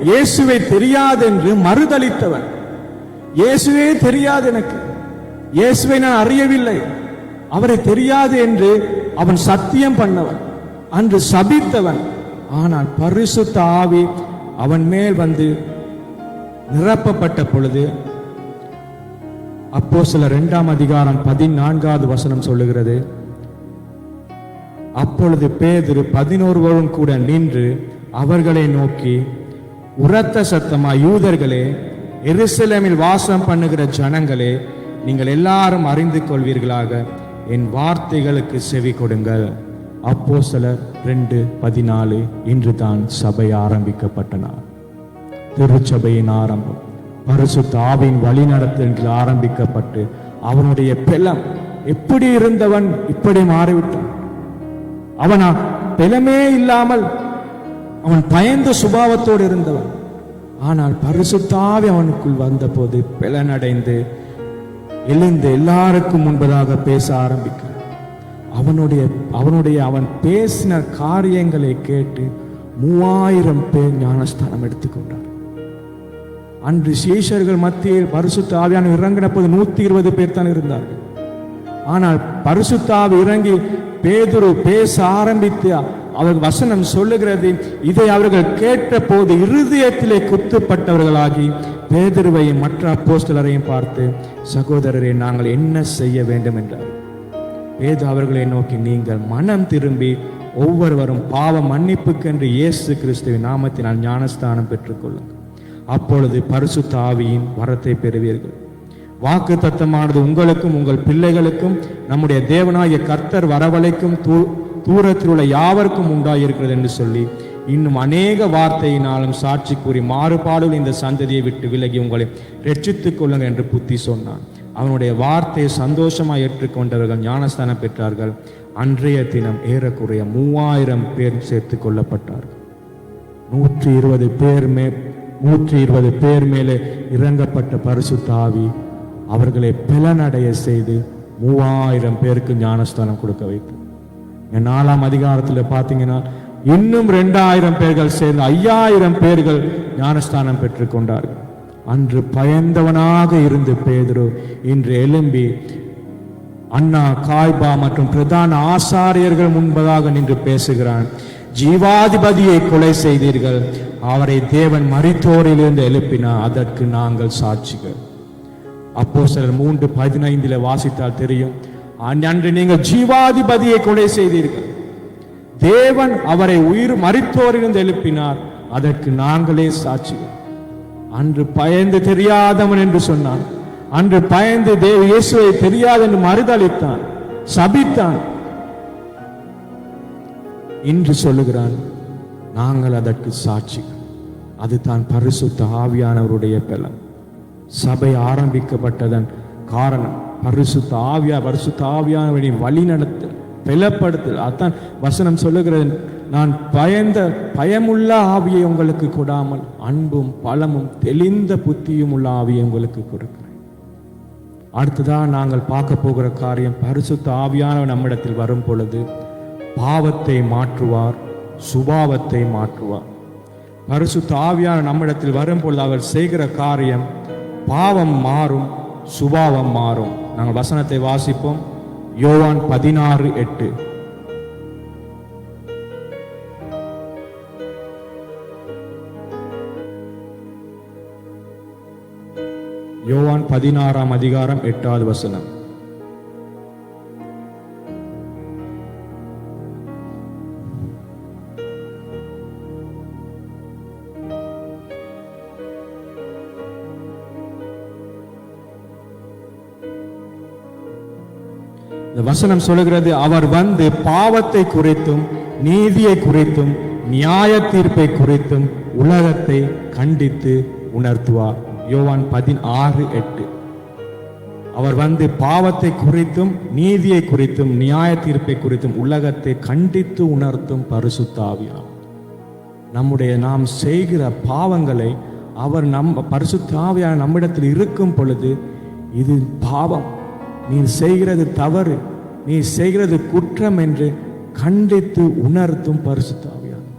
இயேசுவை தெரியாதென்று மறுதளித்தவன். இயேசுவே தெரியாது, எனக்கு இயேசுவை நான் அறியவில்லை, அவரை தெரியாது என்று அவன் சத்தியம் பண்ணவன், அன்று சபித்தவன். ஆனால் பரிசுத்த ஆவி அவன் மேல் வந்து நிரப்பப்பட்ட பொழுது அப்போஸ்தலர் 2ஆம் அதிகாரம் 14வது வசனம் சொல்லுகிறது, அப்பொழுது பேதுரு 11 கூட நின்று அவர்களை நோக்கி உரத்த சத்தமா, யூதர்களே, எருசலேமில் வாசம் பண்ணுகிற ஜனங்களே, நீங்கள் எல்லாரும் அறிந்து கொள்வீர்களாக என் வார்த்தைகளுக்கு செவி கொடுங்கள். அப்போஸ்தலர் 2:14. இன்று தான் சபை ஆரம்பிக்கப்பட்ட நாள். திருச்சபையின் ஆரம்பம் பரிசுத்த ஆவியின் வழிநடத்தல் ஆரம்பிக்கப்பட்டு அவனுடைய பெலம் எப்படி இருந்தவன் இப்படி மாறிவிட்டான். அவன் பெலமே இல்லாமல் அவன் பயந்த சுபாவத்தோடு இருந்தவன். ஆனால் பரிசுத்த ஆவி அவனுக்குள் வந்த போது பெலனடைந்து எழுந்து எல்லாருக்கும் முன்பதாக பேச ஆரம்பிக்கிறான். அவன் பேசின காரியங்களை கேட்டு 3000 பேர் ஞானஸ்தானம் எடுத்துக்கொண்டார். அன்று சீஷர்கள் மத்தியில் பரிசுத்த ஆவியான இறங்கின போது 120 பேர் தான் இருந்தார்கள். ஆனால் பரிசுத்த ஆவி இறங்கி பேதுரு பேச ஆரம்பித்து அவர் வசனம் சொல்லுகிறது, இதை அவர்கள் கேட்ட போது இருதயத்திலே குத்துப்பட்டவர்களாகி பேதுருவையும் மற்ற அப்போஸ்தலரையும் பார்த்து, சகோதரரை, நாங்கள் என்ன செய்ய வேண்டும் என்றார். பேது அவர்களை நோக்கி, நீங்கள் மனம் திரும்பி ஒவ்வொருவரும் பாவ மன்னிப்புக்கென்று இயேசு கிறிஸ்துவின் நாமத்தினால் ஞானஸ்தானம் பெற்றுக்கொள்ளுங்கள். அப்பொழுது பரிசுத்த ஆவியின் வரத்தை பெறுவீர்கள். வாக்கு தத்தமானது உங்களுக்கும் உங்கள் பிள்ளைகளுக்கும் நம்முடைய தேவனாகிய கர்த்தர் வரவழைக்கும் தூரத்தில் உள்ள யாவருக்கும் உண்டாயிருக்கிறது என்று சொல்லி இன்னும் அநேக வார்த்தையினாலும் சாட்சி கூறி மாறுபாடுகள் இந்த சந்ததியை விட்டு விலகி உங்களை ரட்சித்துக் கொள்ளுங்கள் என்று புத்தி சொன்னான். அவனுடைய வார்த்தையை சந்தோஷமாக ஏற்றுக்கொண்டவர்கள் ஞானஸ்தானம் பெற்றார்கள். அன்றைய தினம் ஏறக்குறைய 3000 பேர் சேர்த்து கொள்ளப்பட்டார்கள். 120 பேர் மேலே இறங்கப்பட்ட பரிசுத்த ஆவி அவர்களை பலனடைய செய்து 3000 பேருக்கு ஞானஸ்தானம் கொடுக்க வைத்து, 4ஆம் அதிகாரத்தில் பார்த்தீங்கன்னா இன்னும் 2000 பேர்கள் சேர்ந்து 5000 பேர்கள் ஞானஸ்தானம் பெற்றுக் கொண்டார்கள். அன்று பயந்தவனாக இருந்து பேதுரு இன்று எழும்பி அண்ணா, காய்பா மற்றும் பிரதான ஆசாரியர்கள் முன்பதாக நின்று பேசுகிறான். ஜீவாதிபதியை கொலை செய்தீர்கள், அவரை தேவன் மரித்தோரிலிருந்து எழுப்பினார், அதற்கு நாங்கள் சாட்சிகள். அப்போஸ்தலர் 3:15 வாசித்தால் தெரியும், அன்று நீங்கள் ஜீவாதிபதியை கொலை செய்தீர்கள், தேவன் அவரை மரித்தோரிலிருந்து எழுப்பினார், அதற்கு நாங்களே சாட்சிகள். அன்று பயந்து தெரியாதவன் என்று சொன்னான். அன்று பயந்து இயேசுவை தெரியாது என்று மறுதளித்தான், சபித்தான். இன்று சொல்லுகிறான், நாங்கள் அதற்கு சாட்சிகள். அதுதான் பரிசுத்த ஆவியானவருடைய பலன். சபை ஆரம்பிக்கப்பட்டதன் காரணம் பரிசுத்த ஆவியானவரின் வழி நடத்தல், பலப்படுத்தல். அதான் வசனம் சொல்லுகிறது, நான் பயமுள்ள ஆவியை உங்களுக்கு கொடாமல் அன்பும் பலமும் தெளிந்த புத்தியும் உள்ள ஆவியை உங்களுக்கு கொடுக்கிறேன். அடுத்ததாக நாங்கள் பார்க்க போகிற காரியம், பரிசுத்த ஆவியானவர் நம்மிடத்தில் வரும் பொழுது பாவத்தை மாற்றுவார், சுபாவத்தை மாற்றுவார். பரிசுத்த ஆவியானவர் நம்மிடத்தில் வரும் பொழுது அவர் செய்கிற காரியம், பாவம் மாறும், சுபாவம் மாறும். நாங்கள் வசனத்தை வாசிப்போம். யோவான் 16:8. யோவான் 16ஆம் அதிகாரம் 8வது வசனம். இந்த வசனம் சொல்லுகிறது, அவர் வந்து பாவத்தை குறித்தும் நீதியை குறித்தும் நியாய தீர்ப்பை குறித்தும் உலகத்தை கண்டித்து உணர்த்துவார். யோவான் 16:8. அவர் வந்து பாவத்தை குறித்தும் நீதியை குறித்தும் நியாய தீர்ப்பை குறித்தும் உலகத்தை கண்டித்து உணர்த்தும் பரிசுத்த ஆவியானவர். நாம் செய்கிற பாவங்களை அவர் பரிசுத்த ஆவியானவர் நம்மிடத்தில் இருக்கும் பொழுது, இது பாவம், நீ செய்கிறது தவறு, நீ செய்கிறது குற்றம் என்று கண்டித்து உணர்த்தும் பரிசுத்த ஆவியானவர்.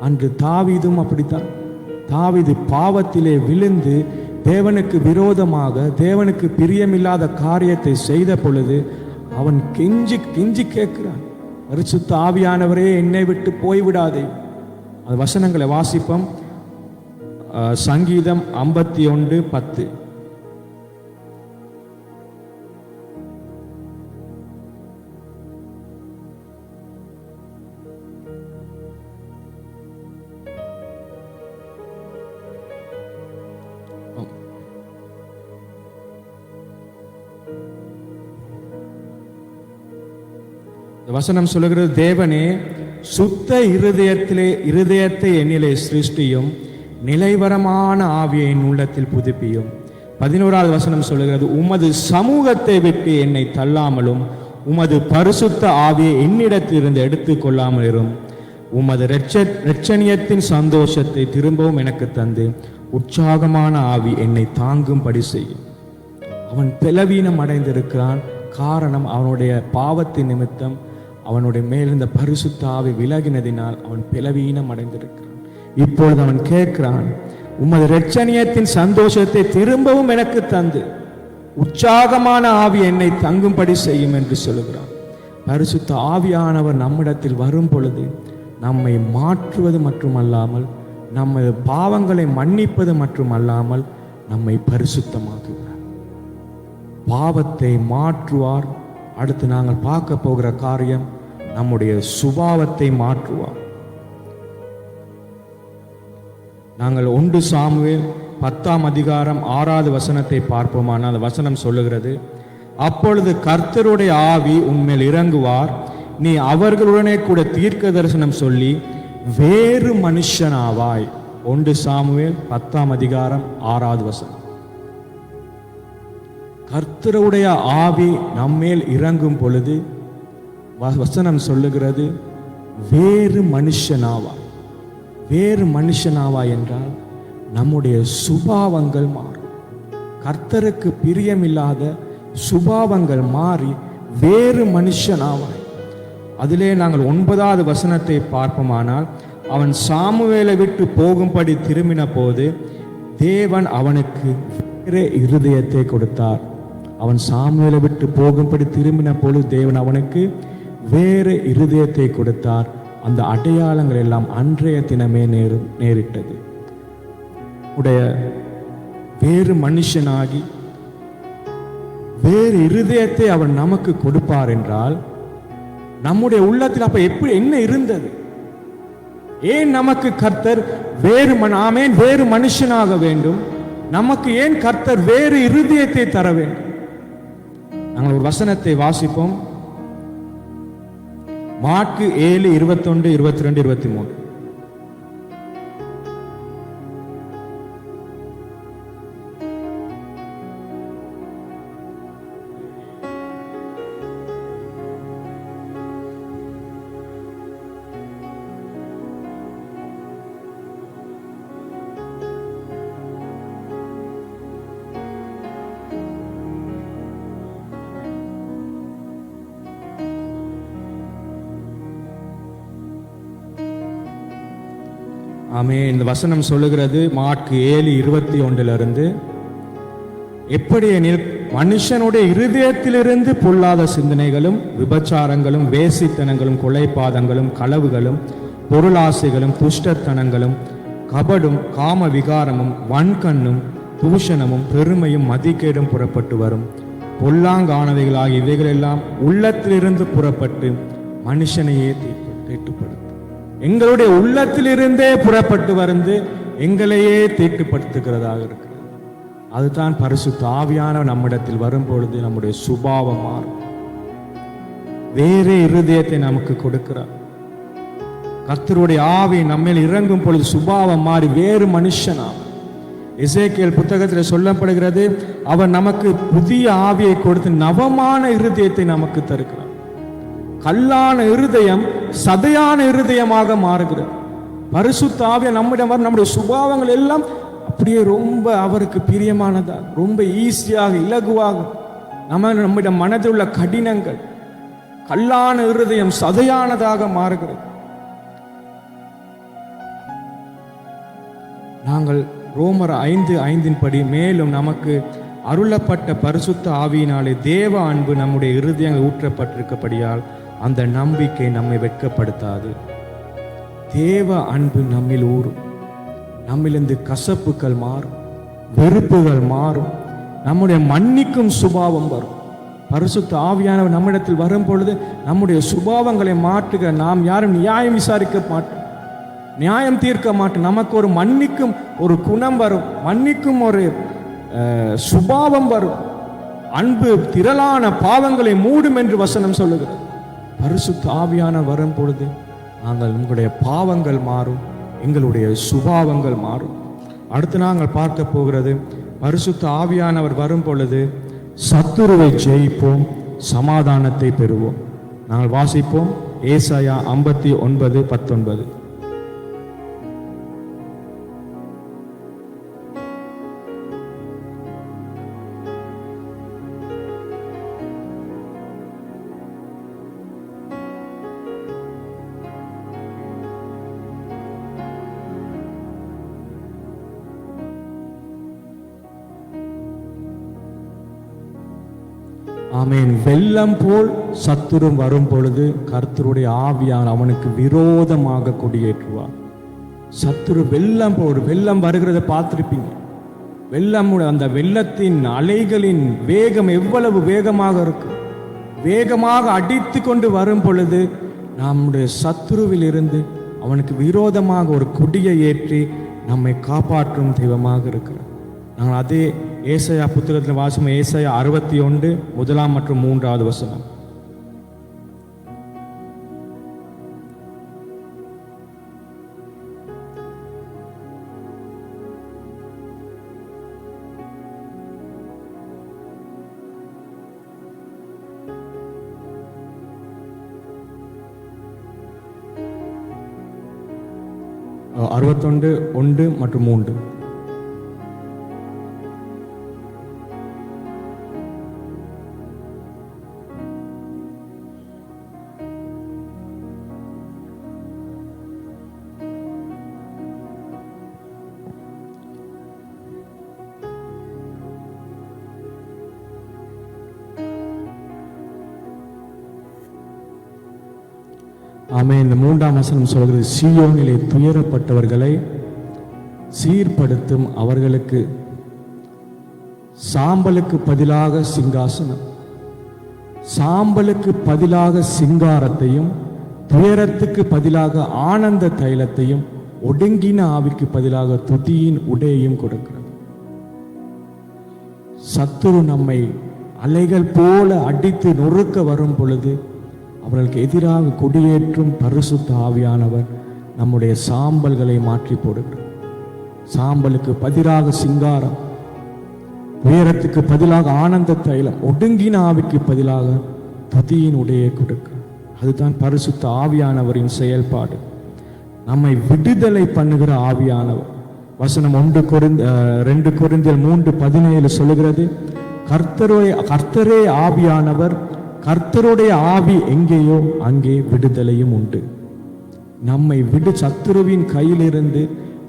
அன்று தாவீதும் அப்படித்தான். தாவீது பாவத்திலே விழுந்து தேவனுக்கு விரோதமாக, தேவனுக்கு பிரியமில்லாத காரியத்தை செய்த பொழுது அவன் கெஞ்சி கெஞ்சி கேட்கிறான், பரிசுத்த ஆவியானவரே என்னை விட்டு போய்விடாதே. அந்த வசனங்களை வாசிப்போம். சங்கீதம் 51:10. வசனம் சொல்லுகிறது, தேவனே சுத்த இருதயத்தை என்னிலே சிருஷ்டியும், நிலைவரமான ஆவியை என் உள்ளத்தில் புதுப்பியும். 11வது வசனம் சொல்லுகிறது, உமது சமூகத்தை விட்டு என்னை தள்ளாமலும் உமது பரிசுத்த ஆவியை என்னிடத்திலிருந்து எடுத்துக் கொள்ளாமல் இரும். உமது இரட்சணியத்தின் சந்தோஷத்தை திரும்பவும் எனக்கு தந்து உற்சாகமான ஆவி என்னை தாங்கும்படி செய்யும். அவன் பலவீனம் அடைந்திருக்கிறான். காரணம், அவனுடைய பாவத்தின் நிமித்தம் அவனுடைய மேலிருந்த பரிசுத்த ஆவி விலகினதினால் அவன் பலவீனம் அடைந்திருக்கிறான். இப்பொழுது அவன் கேட்கிறான், உமது இரட்சணியத்தின் சந்தோஷத்தை திரும்பவும் எனக்கு தந்து உற்சாகமான ஆவி என்னை தங்கும்படி செய்யும் என்று சொல்லுகிறான். பரிசுத்த ஆவியானவர் நம்மிடத்தில் வரும் பொழுது நம்மை மாற்றுவது மட்டுமல்லாமல், நமது பாவங்களை மன்னிப்பது மட்டுமல்லாமல் நம்மை பரிசுத்தமாக்குகிறார், பாவத்தை மாற்றுவார். அடுத்து நாங்கள் பார்க்க போகிற காரியம், நம்முடைய சுபாவத்தை மாற்றுவார். நாங்கள் 1 சாமுவேல் 10ஆம் அதிகாரம் 6வது வசனத்தை பார்ப்போமானால், அந்த வசனம் சொல்லுகிறது, அப்பொழுது கர்த்தருடைய ஆவி உன்மேல் இறங்குவார், நீ அவர்களுடனே கூட தீர்க்க தரிசனம் சொல்லி வேறு மனுஷனாவாய். 1 சாமுவேல் 10ஆம் அதிகாரம் 6வது வசனம். கர்த்தருடைய ஆவி நம்மேல் இறங்கும் பொழுது வசனம் சொல்லுகிறது, வேறு மனுஷனாவாய். வேறு மனுஷனாவாய் என்றால் நம்முடைய சுபாவங்கள் மாறும். கர்த்தருக்கு பிரியமில்லாத சுபாவங்கள் மாறி வேறு மனுஷனாவாய். அதிலே நாங்கள் 9வது வசனத்தை பார்ப்போமானால், அவன் சாமுவேலை விட்டு போகும்படி திரும்பின போது தேவன் அவனுக்கு வேறு இருதயத்தை கொடுத்தார். அவன் சாமுவேலை விட்டு போகும்படி திரும்பின பொழுது தேவன் அவனுக்கு வேறு இருதயத்தை கொடுத்தார். அந்த அடையாளங்கள் எல்லாம் அன்றைய தினமே நேரிட்டது. உடைய வேறு மனுஷனாகி வேறு இருதயத்தை அவன் நமக்கு கொடுப்பார் என்றால், நம்முடைய உள்ளத்தில் அப்ப என்ன இருந்தது? ஏன் நமக்கு கர்த்தர் வேறு மனுஷனாக வேண்டும்? நமக்கு ஏன் கர்த்தர் வேறு இருதயத்தை தர வேண்டும்? நாங்கள் ஒரு வசனத்தை வாசிப்போம். மாற்கு 7:21, 22, 23. இந்த வசனம் சொல்லுகிறது மாற்கு 7:21 எப்படி எனில் மனுஷனுடைய இருதயத்திலிருந்து பொல்லாத சிந்தனைகளும் விபச்சாரங்களும் வேசித்தனங்களும் கொலைபாதங்களும் களவுகளும் பொருளாசைகளும் துஷ்டத்தனங்களும் கபடும் காம விகாரமும் வன்கண்ணும் தூஷணமும் பெருமையும் மதிக்கேடும் புறப்பட்டு வரும். பொல்லாங்கானவைகளாகிய இவைகளெல்லாம் உள்ளத்திலிருந்து புறப்பட்டு மனுஷனையே தீட்டுப்படுத்தும். எங்களுடைய உள்ளத்திலிருந்தே புறப்பட்டு வந்து எங்களையே தீட்டுப்படுத்துகிறதாக இருக்கிறது. அதுதான் பரிசுத்த ஆவியானவர் நம்மிடத்தில் வரும்பொழுது நம்முடைய சுபாவம் மாறும். வேறே இருதயத்தை நமக்கு கொடுக்கிறார். கர்த்தருடைய ஆவி நம்மேல் இறங்கும் பொழுது சுபாவம் மாறி வேறு மனுஷனா. எசேக்கியேல் புத்தகத்தில் சொல்லப்படுகிறது, அவர் நமக்கு புதிய ஆவியை கொடுத்து நவமான இருதயத்தை நமக்கு தருகிறார். கல்லான இருதயம் சதையான இருதயமாக மாறுகிறது. பரிசுத்த ஆவியை நம்மிடம் நம்முடைய சுபாவங்கள் எல்லாம் அப்படியே ரொம்ப அவருக்கு பிரியமானதாக, ரொம்ப ஈஸியாக இலகுவாக நம்மிடம் மனதில் உள்ள கடினங்கள் கல்லான இருதயம் சதையானதாக மாறுகிறது. நாங்கள் ரோமர் 5:5 படி மேலும் நமக்கு அருளப்பட்ட பரிசுத்த ஆவியினாலே தேவ அன்பு நம்முடைய இருதயங்கள் ஊற்றப்பட்டிருக்கப்படியால் அந்த நம்பிக்கை நம்மை வெட்கப்படுத்தாது. தேவ அன்பு நம்மில் ஊறும். நம்மிலிருந்து கசப்புகள் மாறும், வெறுப்புகள் மாறும், நம்முடைய மன்னிக்கும் சுபாவம் வரும். பரிசுத்த ஆவியானவர் நம்மிடத்தில் வரும் பொழுது நம்முடைய சுபாவங்களை மாற்றுகிற நாம் யாரும் நியாயம் விசாரிக்க மாட்டோம், நியாயம் தீர்க்க மாட்டோம். நமக்கு ஒரு மன்னிக்கும் ஒரு குணம் வரும், மன்னிக்கும் ஒரு சுபாவம் வரும். அன்பு திரளான பாவங்களை மூடும் என்று வசனம் சொல்லுகிறது. பரிசுத்த ஆவியானவர் வரும் பொழுது நாங்கள் உங்களுடைய பாவங்கள் மாறும், எங்களுடைய சுபாவங்கள் மாறும். அடுத்து நாங்கள் பார்க்க போகிறது, பரிசுத்த ஆவியானவர் வரும் பொழுது சத்துருவை ஜெயிப்போம், சமாதானத்தை பெறுவோம். நாங்கள் வாசிப்போம் ஏசாயா 59:19. ஆமென். வெள்ளம் போல் சத்துரு வரும் பொழுது கர்த்தருடைய ஆவியார் அவனுக்கு விரோதமாக கொடியேற்றுவார். சத்துரு வெள்ளம் போல், வெள்ளம் வருகிறத பார்த்திருப்பீங்க. வெள்ளம், அந்த வெள்ளத்தின் அலைகளின் வேகம் எவ்வளவு வேகமாக இருக்கு. வேகமாக அடித்து கொண்டு வரும் பொழுது நம்முடைய சத்துருவில் இருந்து அவனுக்கு விரோதமாக ஒரு கொடியை ஏற்றி நம்மை காப்பாற்றும் தெய்வமாக இருக்கிறார். நாங்கள் அதே ஏசாயா புத்தகத்தில் வாசிக்கும் ஏசாயா 61 1 மற்றும் 3 வசனம். அ 61 1 மற்றும் 3. ஆமென். இந்த 3 வசனம் சொல்கிறது, சீயோனிலே துயரப்பட்டவர்களை சீர்படுத்தும், அவர்களுக்கு சாம்பலுக்கு பதிலாக சிங்காசனம், சாம்பலுக்கு பதிலாக சிங்காரத்தையும், துயரத்துக்கு பதிலாக ஆனந்த தைலத்தையும், ஒடுங்கின ஆவிக்கு பதிலாக துதியின் உடையையும் கொடுக்கிறது. சத்துரு நம்மை அலைகள் போல அடித்து நொறுக்க வரும் பொழுது அவர்களுக்கு எதிராக கொடியேற்றும் பரிசுத்த ஆவியானவர் நம்முடைய சாம்பல்களை மாற்றி போடுகிறார். சாம்பலுக்கு பதிலாக சிங்காரம், உயரத்துக்கு பதிலாக ஆனந்த தைலம், ஒடுங்கின ஆவிக்கு பதிலாக துதியின் உடையை கொடுக்கிறார். அதுதான் பரிசுத்த ஆவியானவரின் செயல்பாடு. நம்மை விடுதலை பண்ணுகிற ஆவியானவர். வசனம் 2 கொரிந்தியர் 3:17 சொல்லுகிறது, கர்த்தரே ஆவியானவர், கர்த்தருடைய ஆவி எங்கேயோ அங்கே விடுதலையும் உண்டு. நம்மை சத்துருவின் கையிலிருந்து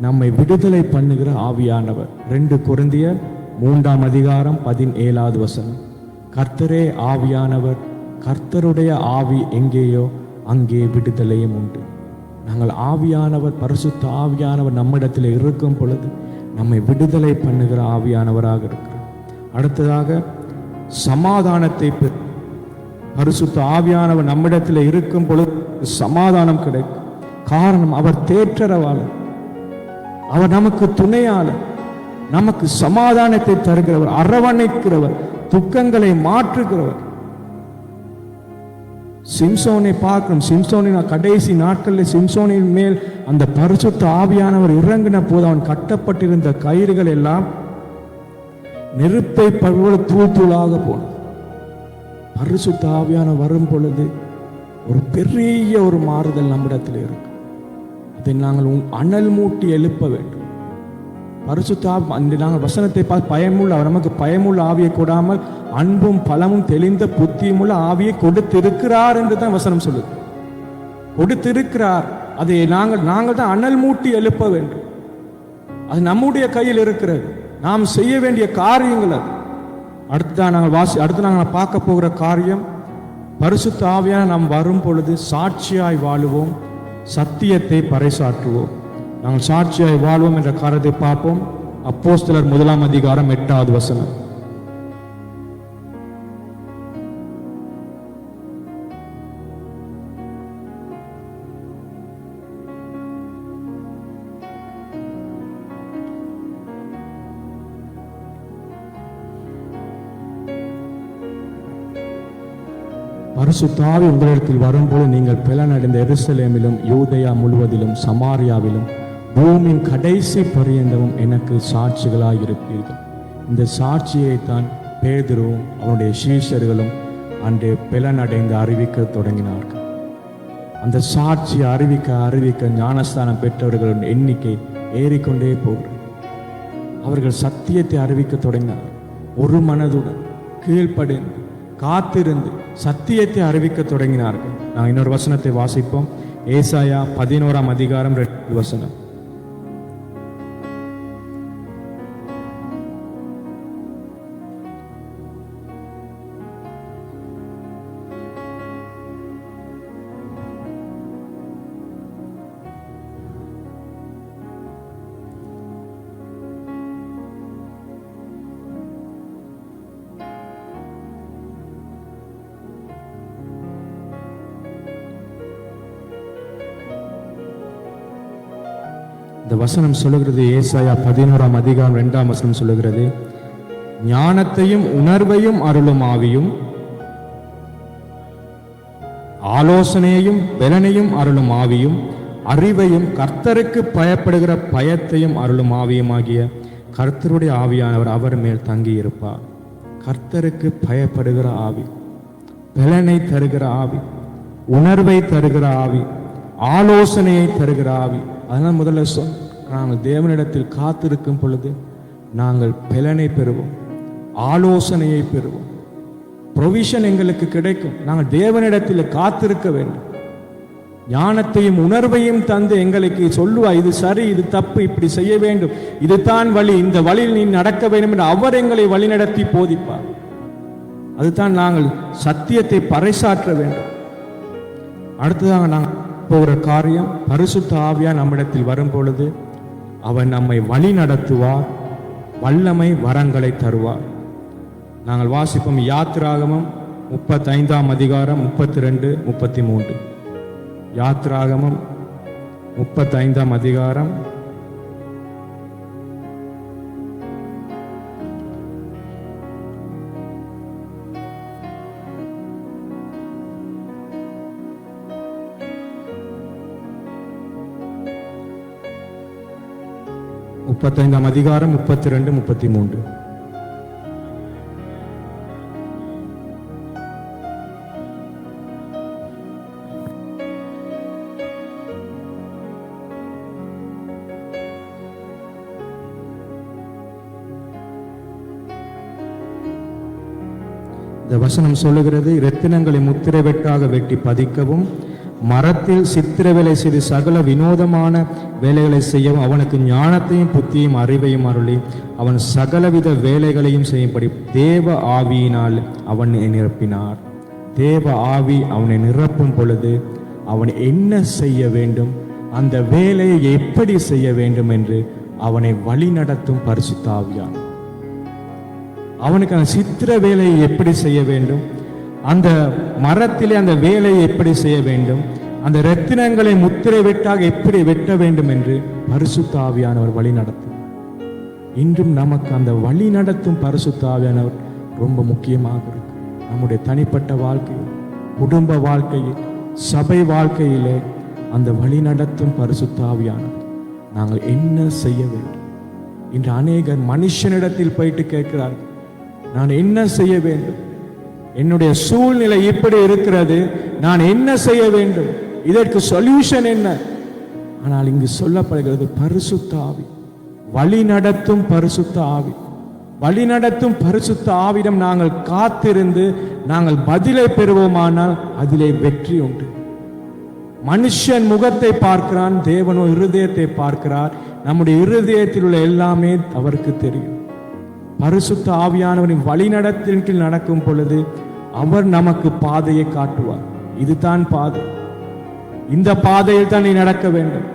நம்மை விடுதலை பண்ணுகிற ஆவியானவர். 2 கொரிந்தியர் 3ஆம் அதிகாரம் 17வது வசனம். கர்த்தரே ஆவியானவர், கர்த்தருடைய ஆவி எங்கேயோ அங்கே விடுதலையும் உண்டு. நாங்கள் ஆவியானவர், பரிசுத்த ஆவியானவர் நம்மிடத்தில் இருக்கும் பொழுது நம்மை விடுதலை பண்ணுகிற ஆவியானவராக இருக்கிறார். அடுத்ததாக சமாதானத்தை பரிசுத்த ஆவியானவர் நம்மிடத்தில் இருக்கும் பொழுது சமாதானம் கிடைக்கும். காரணம், அவர் தேற்றரவாளர், அவர் நமக்கு துணையாளர், நமக்கு சமாதானத்தை தருகிறவர், அரவணைக்கிறவர், துக்கங்களை மாற்றுகிறவர். சிம்சோனை பார்க்கணும். சிம்சோனின் கடைசி நாட்களில் சிம்சோனின் மேல் அந்த பரிசுத்த ஆவியானவர் இறங்கின போது அவன் கட்டப்பட்டிருந்த கயிறுகள் எல்லாம் நெருப்பை பழுவ தூள் தூளாக போன. பரிசுத்த ஆவியானவர் வரும் பொழுது ஒரு பெரிய ஒரு மாறுதல் நம்மிடத்தில் இருக்கு. அதை நாங்கள் அனல் மூட்டி எழுப்ப வேண்டும். பரிசுத்த நாங்கள் வசனத்தை பார்த்து பயமுள்ள, அவர் நமக்கு பயமுள்ள ஆவியை கொடாமல் அன்பும் பலமும் தெளிந்த புத்தியுமுள்ள ஆவியை கொடுத்திருக்கிறார் என்று தான் வசனம் சொல்லுது. கொடுத்திருக்கிறார். அதை நாங்கள் தான் அனல் மூட்டி எழுப்ப வேண்டும். அது நம்முடைய கையில் இருக்கிறது. நாம் செய்ய வேண்டிய காரியங்கள் அது. அடுத்து நாங்கள் பார்க்க போகிற காரியம், பரிசுத்த ஆவியான நாம் வரும் பொழுது சாட்சியாய் வாழுவோம், சத்தியத்தை பறைசாற்றுவோம். நாங்கள் சாட்சியாய் வாழ்வோம் என்ற காரியத்தை பார்ப்போம். அப்போஸ்தலர் 1ஆம் அதிகாரம் 8வது வசனம். பரிசுத்த ஆவி உங்களிடத்தில் வரும்போது நீங்கள் பலனடைந்த எருசலேமிலும் யூதேயா முழுவதிலும் சமாரியாவிலும் பூமியின் கடைசி பரியந்தமும் எனக்கு சாட்சிகளாக இருப்பீர்கள். இந்த சாட்சியைத்தான் பேதுருவும் அவனுடைய சீஷர்களும் அன்றே பலனடைந்து அறிவிக்க தொடங்கினார்கள். அந்த சாட்சியை அறிவிக்க ஞானஸ்தானம் பெற்றவர்களின் எண்ணிக்கை ஏறிக்கொண்டே போகிறது. அவர்கள் சத்தியத்தை அறிவிக்க தொடங்கினார். ஒரு மனதுடன் கீழ்ப்படிந்து காத்திருந்து சத்தியத்தை அறிவிக்க தொடங்கினார்கள். நான் இன்னொரு வசனத்தை வாசிப்போம். ஏசாயா 11ஆம் அதிகாரம் 2 வசனம். இந்த வசனம் சொல்லுகிறது, ஏசாயா 11ஆம் அதிகாரம் 2ஆம் வசனம் சொல்லுகிறது, ஞானத்தையும் உணர்வையும் அருளும் ஆவியும் ஆலோசனையையும் பலனையும் அருளும் ஆவியும் அறிவையும் கர்த்தருக்கு பயப்படுகிற பயத்தையும் அருளும் ஆவியும் ஆகிய கர்த்தருடைய ஆவியானவர் அவர் மேல் தங்கி இருப்பார். கர்த்தருக்கு பயப்படுகிற ஆவி, பலனை தருகிற ஆவி, உணர்வை தருகிற ஆவி, ஆலோசனையை தருகிற ஆவி. அதனால் முதல்ல நாங்கள் தேவனிடத்தில் காத்திருக்கும் பொழுது நாங்கள் பலனை பெறுவோம், ஆலோசனையை பெறுவோம், ப்ரொவிஷன் எங்களுக்கு கிடைக்கும். நாங்கள் தேவனிடத்தில் காத்திருக்க வேண்டும். ஞானத்தையும் உணர்வையும் தந்து எங்களுக்கு சொல்லுவா, இது சரி, இது தப்பு, இப்படி செய்ய வேண்டும், இதுதான் வழி, இந்த வழியில் நீ நடக்க வேண்டும் என்று அவர் எங்களை வழிநடத்தி போதிப்பார். அதுதான் நாங்கள் சத்தியத்தை பறைசாற்ற வேண்டும். அடுத்ததாக நாங்கள் போகிற காரியம், பரிசுத்த ஆவியா நம்மிடத்தில் வரும் பொழுது அவர் நம்மை வழி நடத்துவார், வல்லமை வரங்களை தருவார். நாங்கள் வாசிப்போம் யாத்திராகமம் 35ஆம் அதிகாரம் 32, 33. யாத்திராகமம் 35ஆம் அதிகாரம் 35ஆம் அதிகாரம் 32, 33. இந்த வசனம் சொல்லுகிறது, இரத்தினங்களை முத்திரை வெட்டாக வெட்டி பதிக்கவும் மரத்தில் சித்திர வேலை செய்து சகல வினோதமான வேலைகளை செய்யவும் அவனுக்கு ஞானத்தையும் புத்தியும் அறிவையும் அருளி அவன் சகலவித வேலைகளையும் செய்யும்படி தேவ ஆவியினால் அவனை நிரப்பினார். தேவ ஆவி அவனை நிரப்பும் பொழுது அவன் என்ன செய்ய வேண்டும், அந்த வேலையை எப்படி செய்ய வேண்டும் என்று அவனை வழி நடத்தும் பரிசுத்த ஆவியானவர். அவனுக்கு அந்த சித்திர வேலையை எப்படி செய்ய வேண்டும், அந்த மரத்திலே அந்த வேலையை எப்படி செய்ய வேண்டும், அந்த ரத்தினங்களை முத்திரை வெட்டாக எப்படி வெட்ட வேண்டும் என்று பரிசுத்த ஆவியானவர் வழி நடத்தும். இன்றும் நமக்கு அந்த வழி நடத்தும் பரிசுத்த ஆவியானவர் ரொம்ப முக்கியமாக இருக்கு. நம்முடைய தனிப்பட்ட வாழ்க்கையில், குடும்ப வாழ்க்கையில், சபை வாழ்க்கையிலே அந்த வழி நடத்தும் பரிசுத்த ஆவியானவர் நாங்கள் என்ன செய்ய வேண்டும். இன்று அநேகர் மனுஷனிடத்தில் போயிட்டு கேட்கிறார்கள், நான் என்ன செய்ய வேண்டும், என்னுடைய சூழ்நிலை இப்படி இருக்கிறது, நான் என்ன செய்ய வேண்டும், இதற்கு சொல்யூஷன் என்ன? ஆனால் இங்கு சொல்லப்படுகிறது பரிசுத்த ஆவி, வழி நடத்தும் பரிசுத்த ஆவி. வழி நடத்தும் பரிசுத்த ஆவிடம் நாங்கள் காத்திருந்து நாங்கள் பதிலை பெறுவோமானால் அதிலே வெற்றி உண்டு. மனுஷன் முகத்தை பார்க்கிறான், தேவனோ இருதயத்தை பார்க்கிறார். நம்முடைய இருதயத்தில் உள்ள எல்லாமே அவருக்கு தெரியும். பரிசுத்த ஆவியானவரின் வழிநடத்தின் கீழ் நடக்கும் பொழுது அவர் நமக்கு பாதையை காட்டுவார். இதுதான் பாதை, இந்த பாதையில் தான் நீ நடக்க வேண்டும்.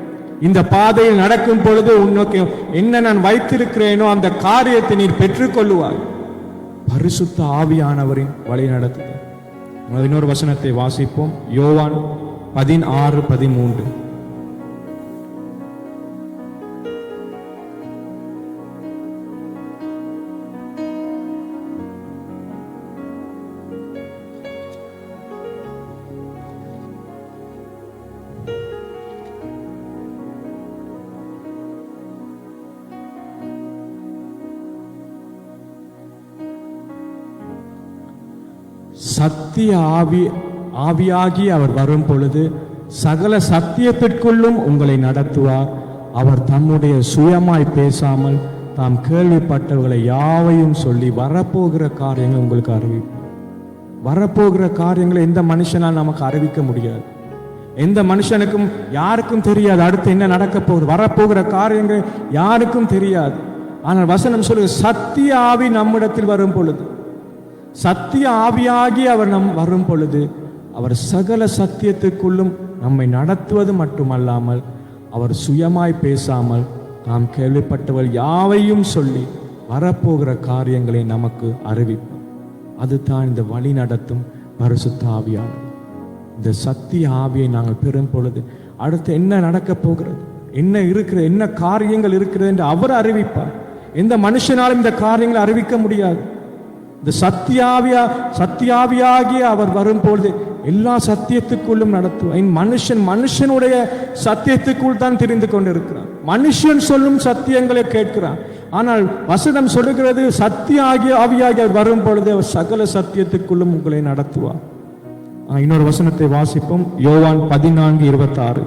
இந்த பாதையில் நடக்கும் பொழுது உனக்கு என்ன நான் வைத்திருக்கிறேனோ அந்த காரியத்தை நீ பெற்றுக்கொள்ளுவாய். பரிசுத்த ஆவியானவரின் வழி நடத்துதல். இன்னொரு வசனத்தை வாசிப்போம். யோவான் 16:13. சத்திய ஆவியாகி அவர் வரும் பொழுது சகல சத்தியத்திற்குள்ளும் உங்களை நடத்துவார். அவர் தம்முடைய சுயமாய் பேசாமல் தாம் கேள்விப்பட்டவர்களை யாவையும் சொல்லி வரப்போகிற காரியங்கள் உங்களுக்கு அறிவிப்பார். வரப்போகிற காரியங்களை எந்த மனுஷனால் நமக்கு அறிவிக்க முடியாது. எந்த மனுஷனுக்கும் யாருக்கும் தெரியாது அடுத்து என்ன நடக்க போகுது. வரப்போகிற காரியங்கள் யாருக்கும் தெரியாது. ஆனால் வசனம் சொல்லு, சத்திய ஆவி நம்மிடத்தில் வரும் பொழுது, சத்திய ஆவியாகி அவர் வரும் பொழுது அவர் சகல சத்தியத்துக்குள்ளும் நம்மை நடத்துவது மட்டுமல்லாமல் அவர் சுயமாய் பேசாமல் நாம் கேள்விப்பட்டவள் யாவையும் சொல்லி வரப்போகிற காரியங்களை நமக்கு அறிவிப்பார். அதுதான் இந்த வழி நடத்தும் பரிசுத்த ஆவியானவர். இந்த சத்திய ஆவியை நாங்கள் பெறும் பொழுது அடுத்து என்ன நடக்க போகிறது, என்ன இருக்கிறது, என்ன காரியங்கள் இருக்கிறது என்று அவர் அறிவிப்பார். எந்த மனுஷனாலும் இந்த காரியங்களை அறிவிக்க முடியாது. இந்த சத்தியாவியாகி அவர் வரும்பொழுது எல்லா சத்தியத்துக்குள்ளும் நடத்துவார். மனுஷனுடைய சத்தியத்துக்குள் தான் தெரிந்து கொண்டிருக்கிறார். மனுஷன் சொல்லும் சத்தியங்களை கேட்கிறார். ஆனால் வசனம் சொல்லுகிறது ஆவியாகி அவர் வரும் பொழுது அவர் சகல சத்தியத்துக்குள்ளும் உங்களை நடத்துவார். இன்னொரு வசனத்தை வாசிப்போம். யோவான் 14:26.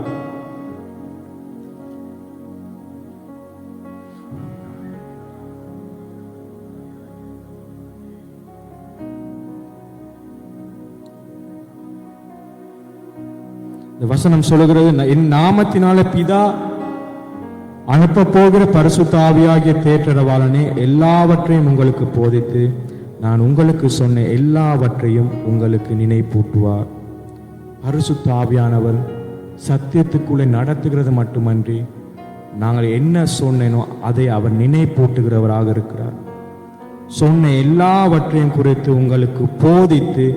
இந்த வசனம் சொல்லுகிறது, என் நாமத்தினால பிதா அனுப்ப போகிற பரிசுத்த ஆவியாகிய தேற்றரவாளனே எல்லாவற்றையும் உங்களுக்கு போதித்து நான் உங்களுக்கு சொன்ன எல்லாவற்றையும் உங்களுக்கு நினைப்பூட்டுவார். பரிசுத்த ஆவியானவர் சத்தியத்துக்குள்ளே நடத்துகிறது மட்டுமன்றி நாங்கள் என்ன சொன்னேனோ அதை அவர் நினைப்பூட்டுகிறவராக இருக்கிறார். சொன்ன எல்லாவற்றையும் குறித்து உங்களுக்கு போதித்து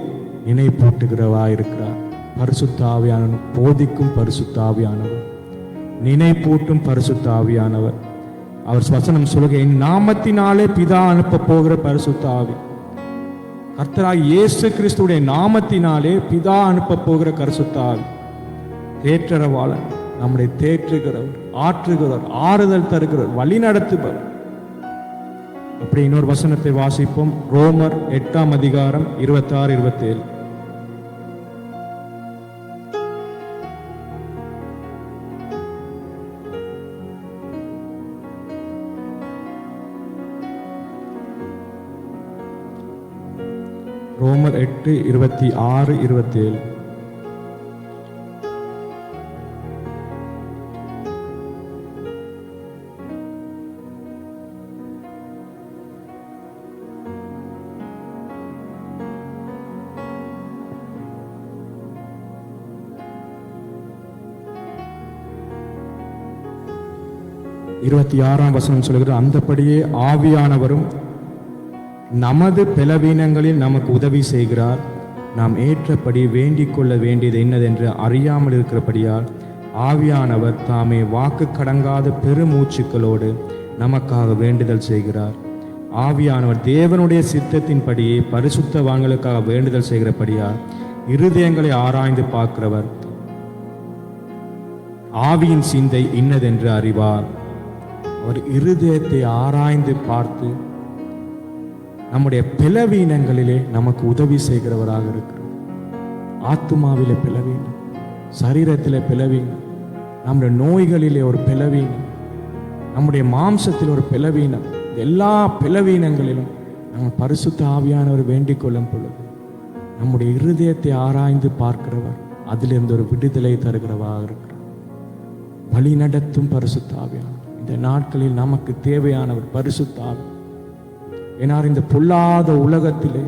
நினைப்பூட்டுகிறவராக இருக்கிறார். பரிசுத்த ஆவியானவர் போதிக்கும் பரிசுத்த ஆவியானவர், நினைப்பூட்டும் பரிசுத்த ஆவியானவர். அவர் வசனம் சொல்லுங்க, என் நாமத்தினாலே பிதா அனுப்ப போகிற பரிசுத்த ஆவி. கர்த்தராகிய இயேசு கிறிஸ்துடைய நாமத்தினாலே பிதா அனுப்ப போகிற பரிசுத்த ஆவி. தேற்றரவாளன், நம்முடைய தேற்றுகிறவர், ஆற்றுகிறவர், ஆறுதல் தருகிறவர், வழி நடத்துபவர். அப்படி இன்னொரு வசனத்தை வாசிப்போம். ரோமர் 8:26-27. ரோமர் 8:26-27. 26ஆம் வசனம் சொல்கிறது, அந்தபடியே ஆவியானவரும் நமது பலவீனங்களில் நமக்கு உதவி செய்கிறார். நாம் ஏற்றபடி வேண்டிக் கொள்ள வேண்டியது என்னதென்று அறியாமல் இருக்கிறபடியால் ஆவியானவர் தாமே வாக்கு கடங்காத பெருமூச்சுக்களோடு நமக்காக வேண்டுதல் செய்கிறார். ஆவியானவர் தேவனுடைய சித்தத்தின்படியே பரிசுத்தவான்களுக்காக வேண்டுதல் செய்கிறபடியால் இருதயங்களை ஆராய்ந்து பார்க்கிறவர் ஆவியின் சிந்தை இன்னதென்று அறிவார். அவர் இருதயத்தை ஆராய்ந்து பார்த்து நம்முடைய பலவீனங்களிலே நமக்கு உதவி செய்கிறவராக இருக்கிறார். ஆத்துமாவிலே பலவீனம், சரீரத்திலே பலவீனம், நம்முடைய நோய்களிலே ஒரு பலவீனம், நம்முடைய மாம்சத்தில் ஒரு பலவீனம், எல்லா பலவீனங்களிலும் நாங்கள் பரிசுத்த ஆவியானவர் வேண்டிக் கொள்ளும் பொழுது நம்முடைய இருதயத்தை ஆராய்ந்து பார்க்கிறவர் அதிலிருந்து ஒரு விடுதலை தருகிறவராக இருக்கிறார். வழி நடத்தும் பரிசுத்த ஆவியானவர் இந்த நாட்களில் நமக்கு தேவையானவர் பரிசுத்த ஆவி. ஏனால் இந்த பொல்லாத உலகத்திலே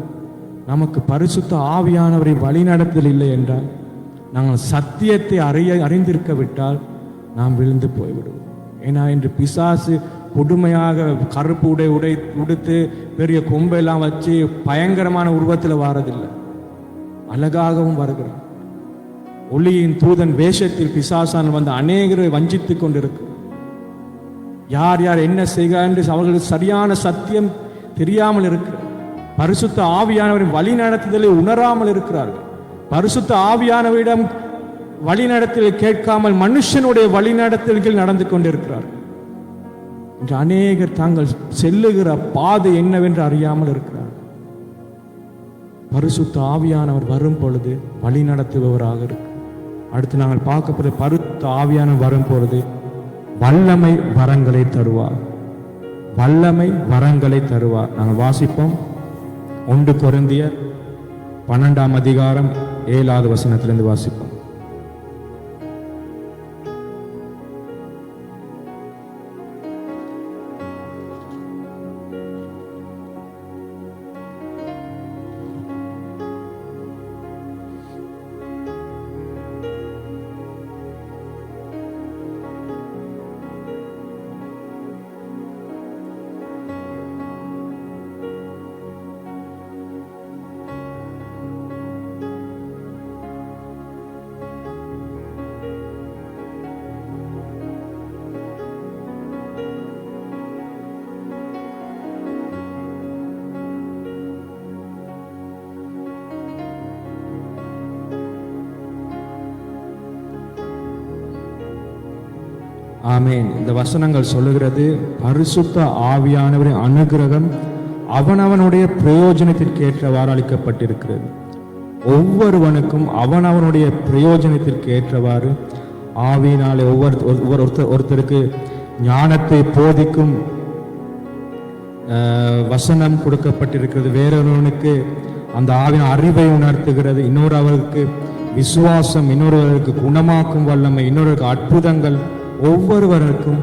நமக்கு பரிசுத்த ஆவியானவரை வழி நடத்தல் இல்லை என்றால், நாங்கள் சத்தியத்தை அறிந்திருக்க விட்டால் நாம் விழுந்து போய்விடுவோம். ஏன்னா இன்று பிசாசு கொடுமையாக கருப்பு உடுத்து பெரிய கொம்பெல்லாம் வச்சு பயங்கரமான உருவத்தில் வாரதில்லை, அழகாகவும் வருகிறான். ஒளியின் தூதன் வேஷத்தில் பிசாசான் வந்து அநேகரை வஞ்சித்துக் கொண்டிருக்கு. யார் யார் என்ன செய்கிறார் என்று அவர்களுக்கு சரியான சத்தியம் தெரியாமல் இருக்கிறார். பரிசுத்த ஆவியானவரின் வழி நடத்துதலை உணராமல் இருக்கிறார்கள். பரிசுத்த ஆவியானவரிடம் வழி நடத்தல் கேட்காமல் மனுஷனுடைய வழி நடத்தல்கள் நடந்து கொண்டிருக்கிறார்கள். இன்று அநேகர் தாங்கள் செல்லுகிற பாதை என்னவென்று அறியாமல் இருக்கிறார். பரிசுத்த ஆவியானவர் வரும் பொழுது வழி நடத்துபவராக இருக்கு. அடுத்து நாங்கள் பார்க்கப்படுற பரிசுத்த ஆவியானவர் வரும் பொழுது வல்லமை வரங்களை தருவார். வல்லமை வரங்களை தருவார். நாங்கள் வாசிப்போம் 1 கொரிந்தியர் 12ஆம் அதிகாரம் 7வது வசனத்திலிருந்து வாசிப்போம். ஆமேன். இந்த வசனங்கள் சொல்லுகிறது, பரிசுத்த ஆவியானவரின் அனுகிரகம் அவனவனுடைய பிரயோஜனத்திற்கு ஏற்றவாறு அளிக்கப்பட்டிருக்கிறது. ஒவ்வொருவனுக்கும் அவனவனுடைய பிரயோஜனத்திற்கு ஏற்றவாறு ஆவியினாலே ஒருத்தருக்கு ஞானத்தை போதிக்கும் வசனம் கொடுக்கப்பட்டிருக்கிறது. வேறொருவனுக்கு அந்த ஆவியின் அறிவை உணர்த்துகிறது. இன்னொருவருக்கு விசுவாசம், இன்னொருவருக்கு குணமாக்கும் வல்லமை, இன்னொருக்கு அற்புதங்கள். ஒவ்வொருவருக்கும்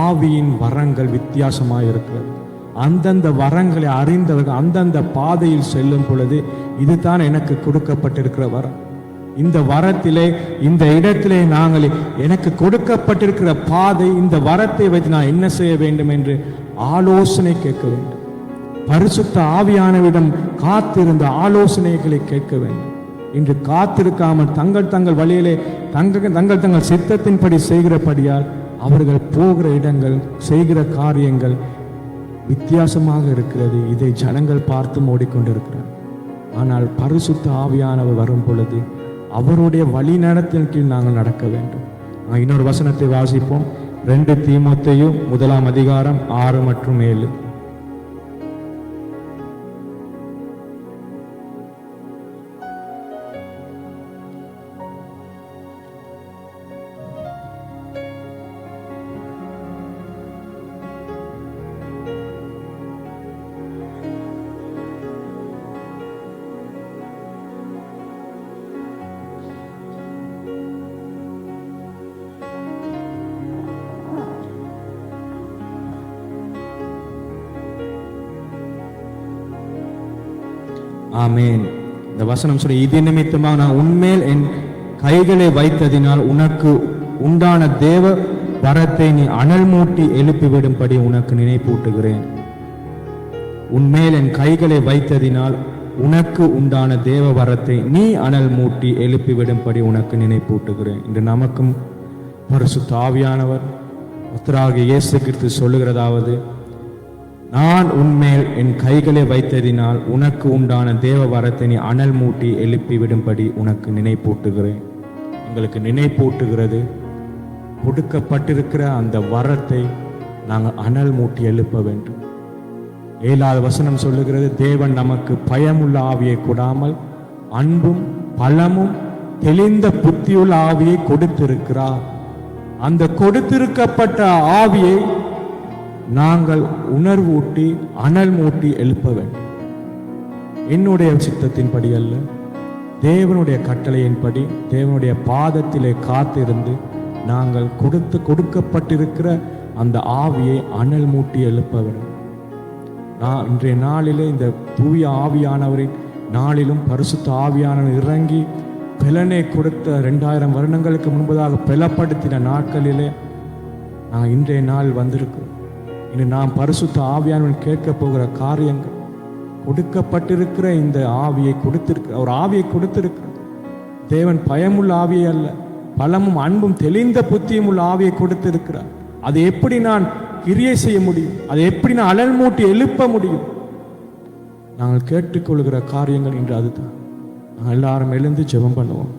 ஆவியின் வரங்கள் வித்தியாசமாக இருக்கிறது. அந்தந்த வரங்களை அறிந்தவர்கள் அந்தந்த பாதையில் செல்லும் பொழுது இதுதான் எனக்கு கொடுக்கப்பட்டிருக்கிற வரம். இந்த வரத்திலே இந்த இடத்திலே நாங்கள் எனக்கு கொடுக்கப்பட்டிருக்கிற பாதை, இந்த வரத்தை வைத்து நான் என்ன செய்ய வேண்டும் என்று ஆலோசனை கேட்க வேண்டும். பரிசுத்த ஆவியானவரிடம் காத்திருந்த ஆலோசனைகளை கேட்க வேண்டும். இன்று காத்திருக்காமல் தங்கள் வழியிலே தங்கள் சித்தத்தின்படி செய்கிறபடியால் அவர்கள் போகிற இடங்கள், செய்கிற காரியங்கள் வித்தியாசமாக இருக்கிறது. இதை ஜனங்கள் பார்த்து ஓடிக்கொண்டிருக்கிறார். ஆனால் பரிசுத்த ஆவியானவர் வரும் பொழுது அவருடைய வழி நடத்தின் கீழ் நாங்கள் நடக்க வேண்டும். இன்னொரு வசனத்தை வாசிப்போம். 2 தீமோத்தேயு 1ஆம் அதிகாரம் 6 மற்றும் 7. ஆமேன். இந்த வசனம் சொல்லி, இது நிமித்தமாக நான் உன்மேல் என் கைகளை வைத்ததினால் உனக்கு உண்டான தேவ வரத்தை நீ அனல் மூட்டி எழுப்பிவிடும்படி உனக்கு நினைப்பூட்டுகிறேன். உன்மேல் என் கைகளை வைத்ததினால் உனக்கு உண்டான தேவ வரத்தை நீ அனல் மூட்டி எழுப்பிவிடும்படி உனக்கு நினைப்பூட்டுகிறேன். இன்று நமக்கும் பரிசுத்த ஆவியானவர் கர்த்தராகிய இயேசு கிறிஸ்து சொல்லுகிறதாவது, நான் உன்மேல் என் கைகளை வைத்ததினால் உனக்கு உண்டான தேவ வரத்தை நீ அனல் மூட்டி எழுப்பிவிடும்படி உனக்கு நினைப்பூட்டுகிறேன். எங்களுக்கு நினைப்பூட்டுகிறது, கொடுக்கப்பட்டிருக்கிற அந்த வரத்தை நாங்கள் அனல் மூட்டி எழுப்ப வேண்டும். 7வது வசனம் சொல்லுகிறது, தேவன் நமக்கு பயமுள்ள ஆவியை கொடாமல் அன்பும் பலமும் தெளிந்த புத்தியுள்ள ஆவியை கொடுத்திருக்கிறார். அந்த கொடுத்திருக்கப்பட்ட ஆவியை நாங்கள் உணர்வூட்டி அனல் மூட்டி எழுப்ப வேண்டும். என்னுடைய சித்தத்தின்படி அல்ல, தேவனுடைய கட்டளையின்படி தேவனுடைய பாதத்திலே காத்திருந்து நாங்கள் கொடுக்கப்பட்டிருக்கிற அந்த ஆவியை அனல் மூட்டி எழுப்ப வேண்டும். நான் இன்றைய நாளிலே இந்த தூய ஆவியானவரின் நாளிலும் பரிசுத்த ஆவியானவர் இறங்கி பலனை கொடுத்த 2000 வருடங்களுக்கு முன்பதாக பலப்படுத்தின நாட்களிலே நான் இன்றைய நாள் வந்திருக்கிறோம். இன்று நாம் பரிசுத்த ஆவியானவன் கேட்க போகிற காரியங்கள், கொடுக்கப்பட்டிருக்கிற இந்த ஆவியை கொடுத்திருக்கிற ஒரு ஆவியை கொடுத்திருக்கிற தேவன் பயமுள்ள ஆவியை அல்ல, பலமும் அன்பும் தெளிந்த புத்தியும் உள்ள ஆவியை கொடுத்திருக்கிறார். அதை எப்படி நான் கிரியை செய்ய முடியும்? அதை எப்படி நான் அனல் மூட்டி எழுப்ப முடியும்? நாங்கள் கேட்டுக்கொள்கிற காரியங்கள் இன்று அதுதான். நாங்கள் எல்லாரும் எழுந்து ஜெபம் பண்ணுவோம்.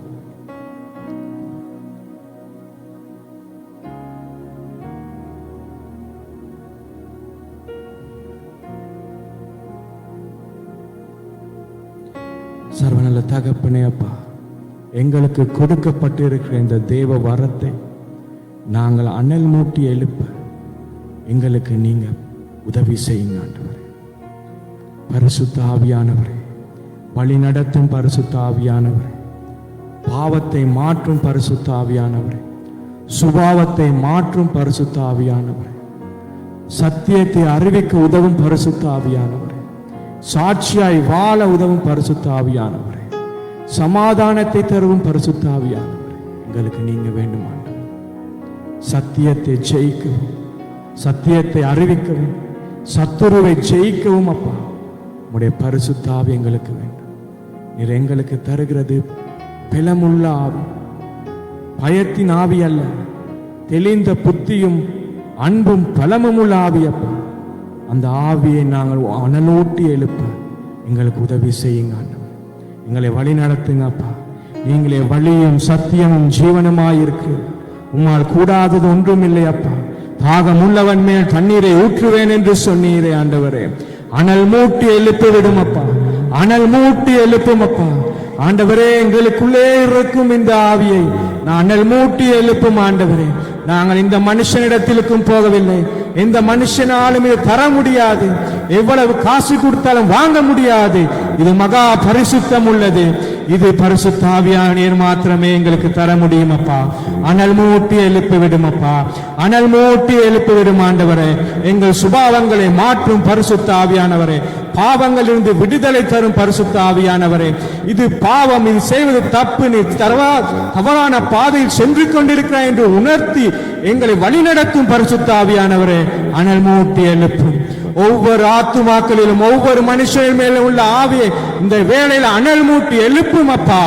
சர்வநல்ல தகப்பனே அப்பா, எங்களுக்கு கொடுக்கப்பட்டிருக்கிற இந்த தேவ வரத்தை நாங்கள் அனல் மூட்டி எழுப்ப எங்களுக்கு நீங்க உதவி செய்யுங்க ஆண்டவரே. பரிசுத்த ஆவியானவரே, வழி நடத்தும் பரிசுத்த ஆவியானவரே, பாவத்தை மாற்றும் பரிசுத்த ஆவியானவரே, சுபாவத்தை மாற்றும் பரிசுத்த ஆவியானவரே, சத்தியத்தை அறிவிக்க உதவும் பரிசுத்த ஆவியானவரே, சாட்சியாய் வாழ உதவும் பரிசுத்த ஆவியானவரே, சமாதானத்தை தருவும் பரிசுத்த ஆவியானவரே, எங்களுக்கு நீங்க வேண்டும் ஆண்டவரே. சத்தியத்தை ஜெயிக்கவும், சத்தியத்தை அறிவிக்கவும், சத்துருவை ஜெயிக்கவும் அப்பா உம்முடைய பரிசுத்த ஆவி எங்களுக்கு வேண்டும். நீர் எங்களுக்கு தருகிறது பலமுள்ள ஆவி, பயத்தின் ஆவி அல்ல, தெளிந்த புத்தியும் அன்பும் பலமும் உள்ள ஆவி அப்பா. அந்த ஆவியை நாங்கள் அனலூட்டி எழுப்ப எங்களுக்கு உதவி செய்யுங்க ஆண்டவரே. எங்களை வழி நடத்துங்க அப்பா. நீங்களே வழியும் சத்தியமும் ஜீவனுமாயிருக்கு. உம்மால் கூடாதது ஒன்றும் இல்லை அப்பா. தாகம் உள்ளவன் மேல் தண்ணீரை ஊற்றுவேன் என்று சொன்னீரே ஆண்டவரே. அனல் மூட்டி எழுப்பி விடும் அப்பா, அனல் மூட்டி எழுப்பும் அப்பா. ஆண்டவரே, எங்களுக்குள்ளே இருக்கும் இந்த ஆவியை நான் அனல் மூட்டி எழுப்பும் ஆண்டவரே. நாங்கள் இந்த மனுஷனிடத்திற்கும் போகவில்லை, எந்த மனுஷனாலும் இதை தர முடியாது, எவ்வளவு காசு கொடுத்தாலும் வாங்க முடியாது. இது மகா பரிசுத்தம் உள்ளது. இது பரிசுத்த ஆவியானவர் மாத்திரமே எங்களுக்கு தர முடியும் அப்பா. அனல் மூட்டி எழுப்பி விடும் அப்பா, அனல் மூட்டி எழுப்பி விடும் ஆண்டவரே. எங்கள் சுபாவங்களை மாற்றும் பரிசுத்த ஆவியானவரே, பாவங்களிலிருந்து விடுதலை தரும் பரிசுத்த ஆவியானவரே. இது பாவம், இது செய்வது தப்பு, நீ தவறான பாதையில் சென்று கொண்டிருக்கிறாய் என்று உணர்த்தி எங்களை வழிநடத்தும் பரிசுத்த ஆவியானவரே, அனல் மூட்டி எழுப்பும். ஒவ்வொரு ஆத்துமாக்களிலும் ஒவ்வொரு மனுஷன் மேலும் உள்ள ஆவியை இந்த வேளையில் அனல் மூட்டி எழுப்பும் அப்பா.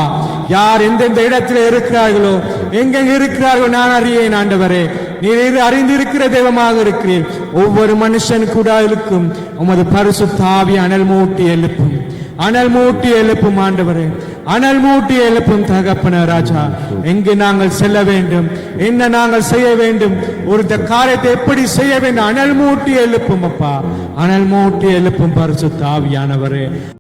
யார் எந்தெந்த இடத்துல இருக்கிறார்களோ, எங்கெங்க இருக்கிறார்களோ நான் அறியேன் ஆண்டவரே. நீர் அறிந்திருக்கிற தெய்வமாக இருக்கிறீர். ஒவ்வொரு மனுஷன் கூட இருக்கும் உமது பரிசுத்த ஆவி அனல் மூட்டி எழுப்பும், அனல் மூட்டி எழுப்பும் ஆண்டவரே, அனல் மூட்டி எழுப்பும் தகப்பன ராஜா. எங்கு நாங்கள் செல்ல வேண்டும், என்ன நாங்கள் செய்ய வேண்டும், ஒரு காரியத்தை எப்படி செய்ய வேண்டும், அனல் மூட்டி எழுப்பும் அப்பா, அனல் மூட்டி எழுப்பும் பரிசுத்த ஆவியானவரே.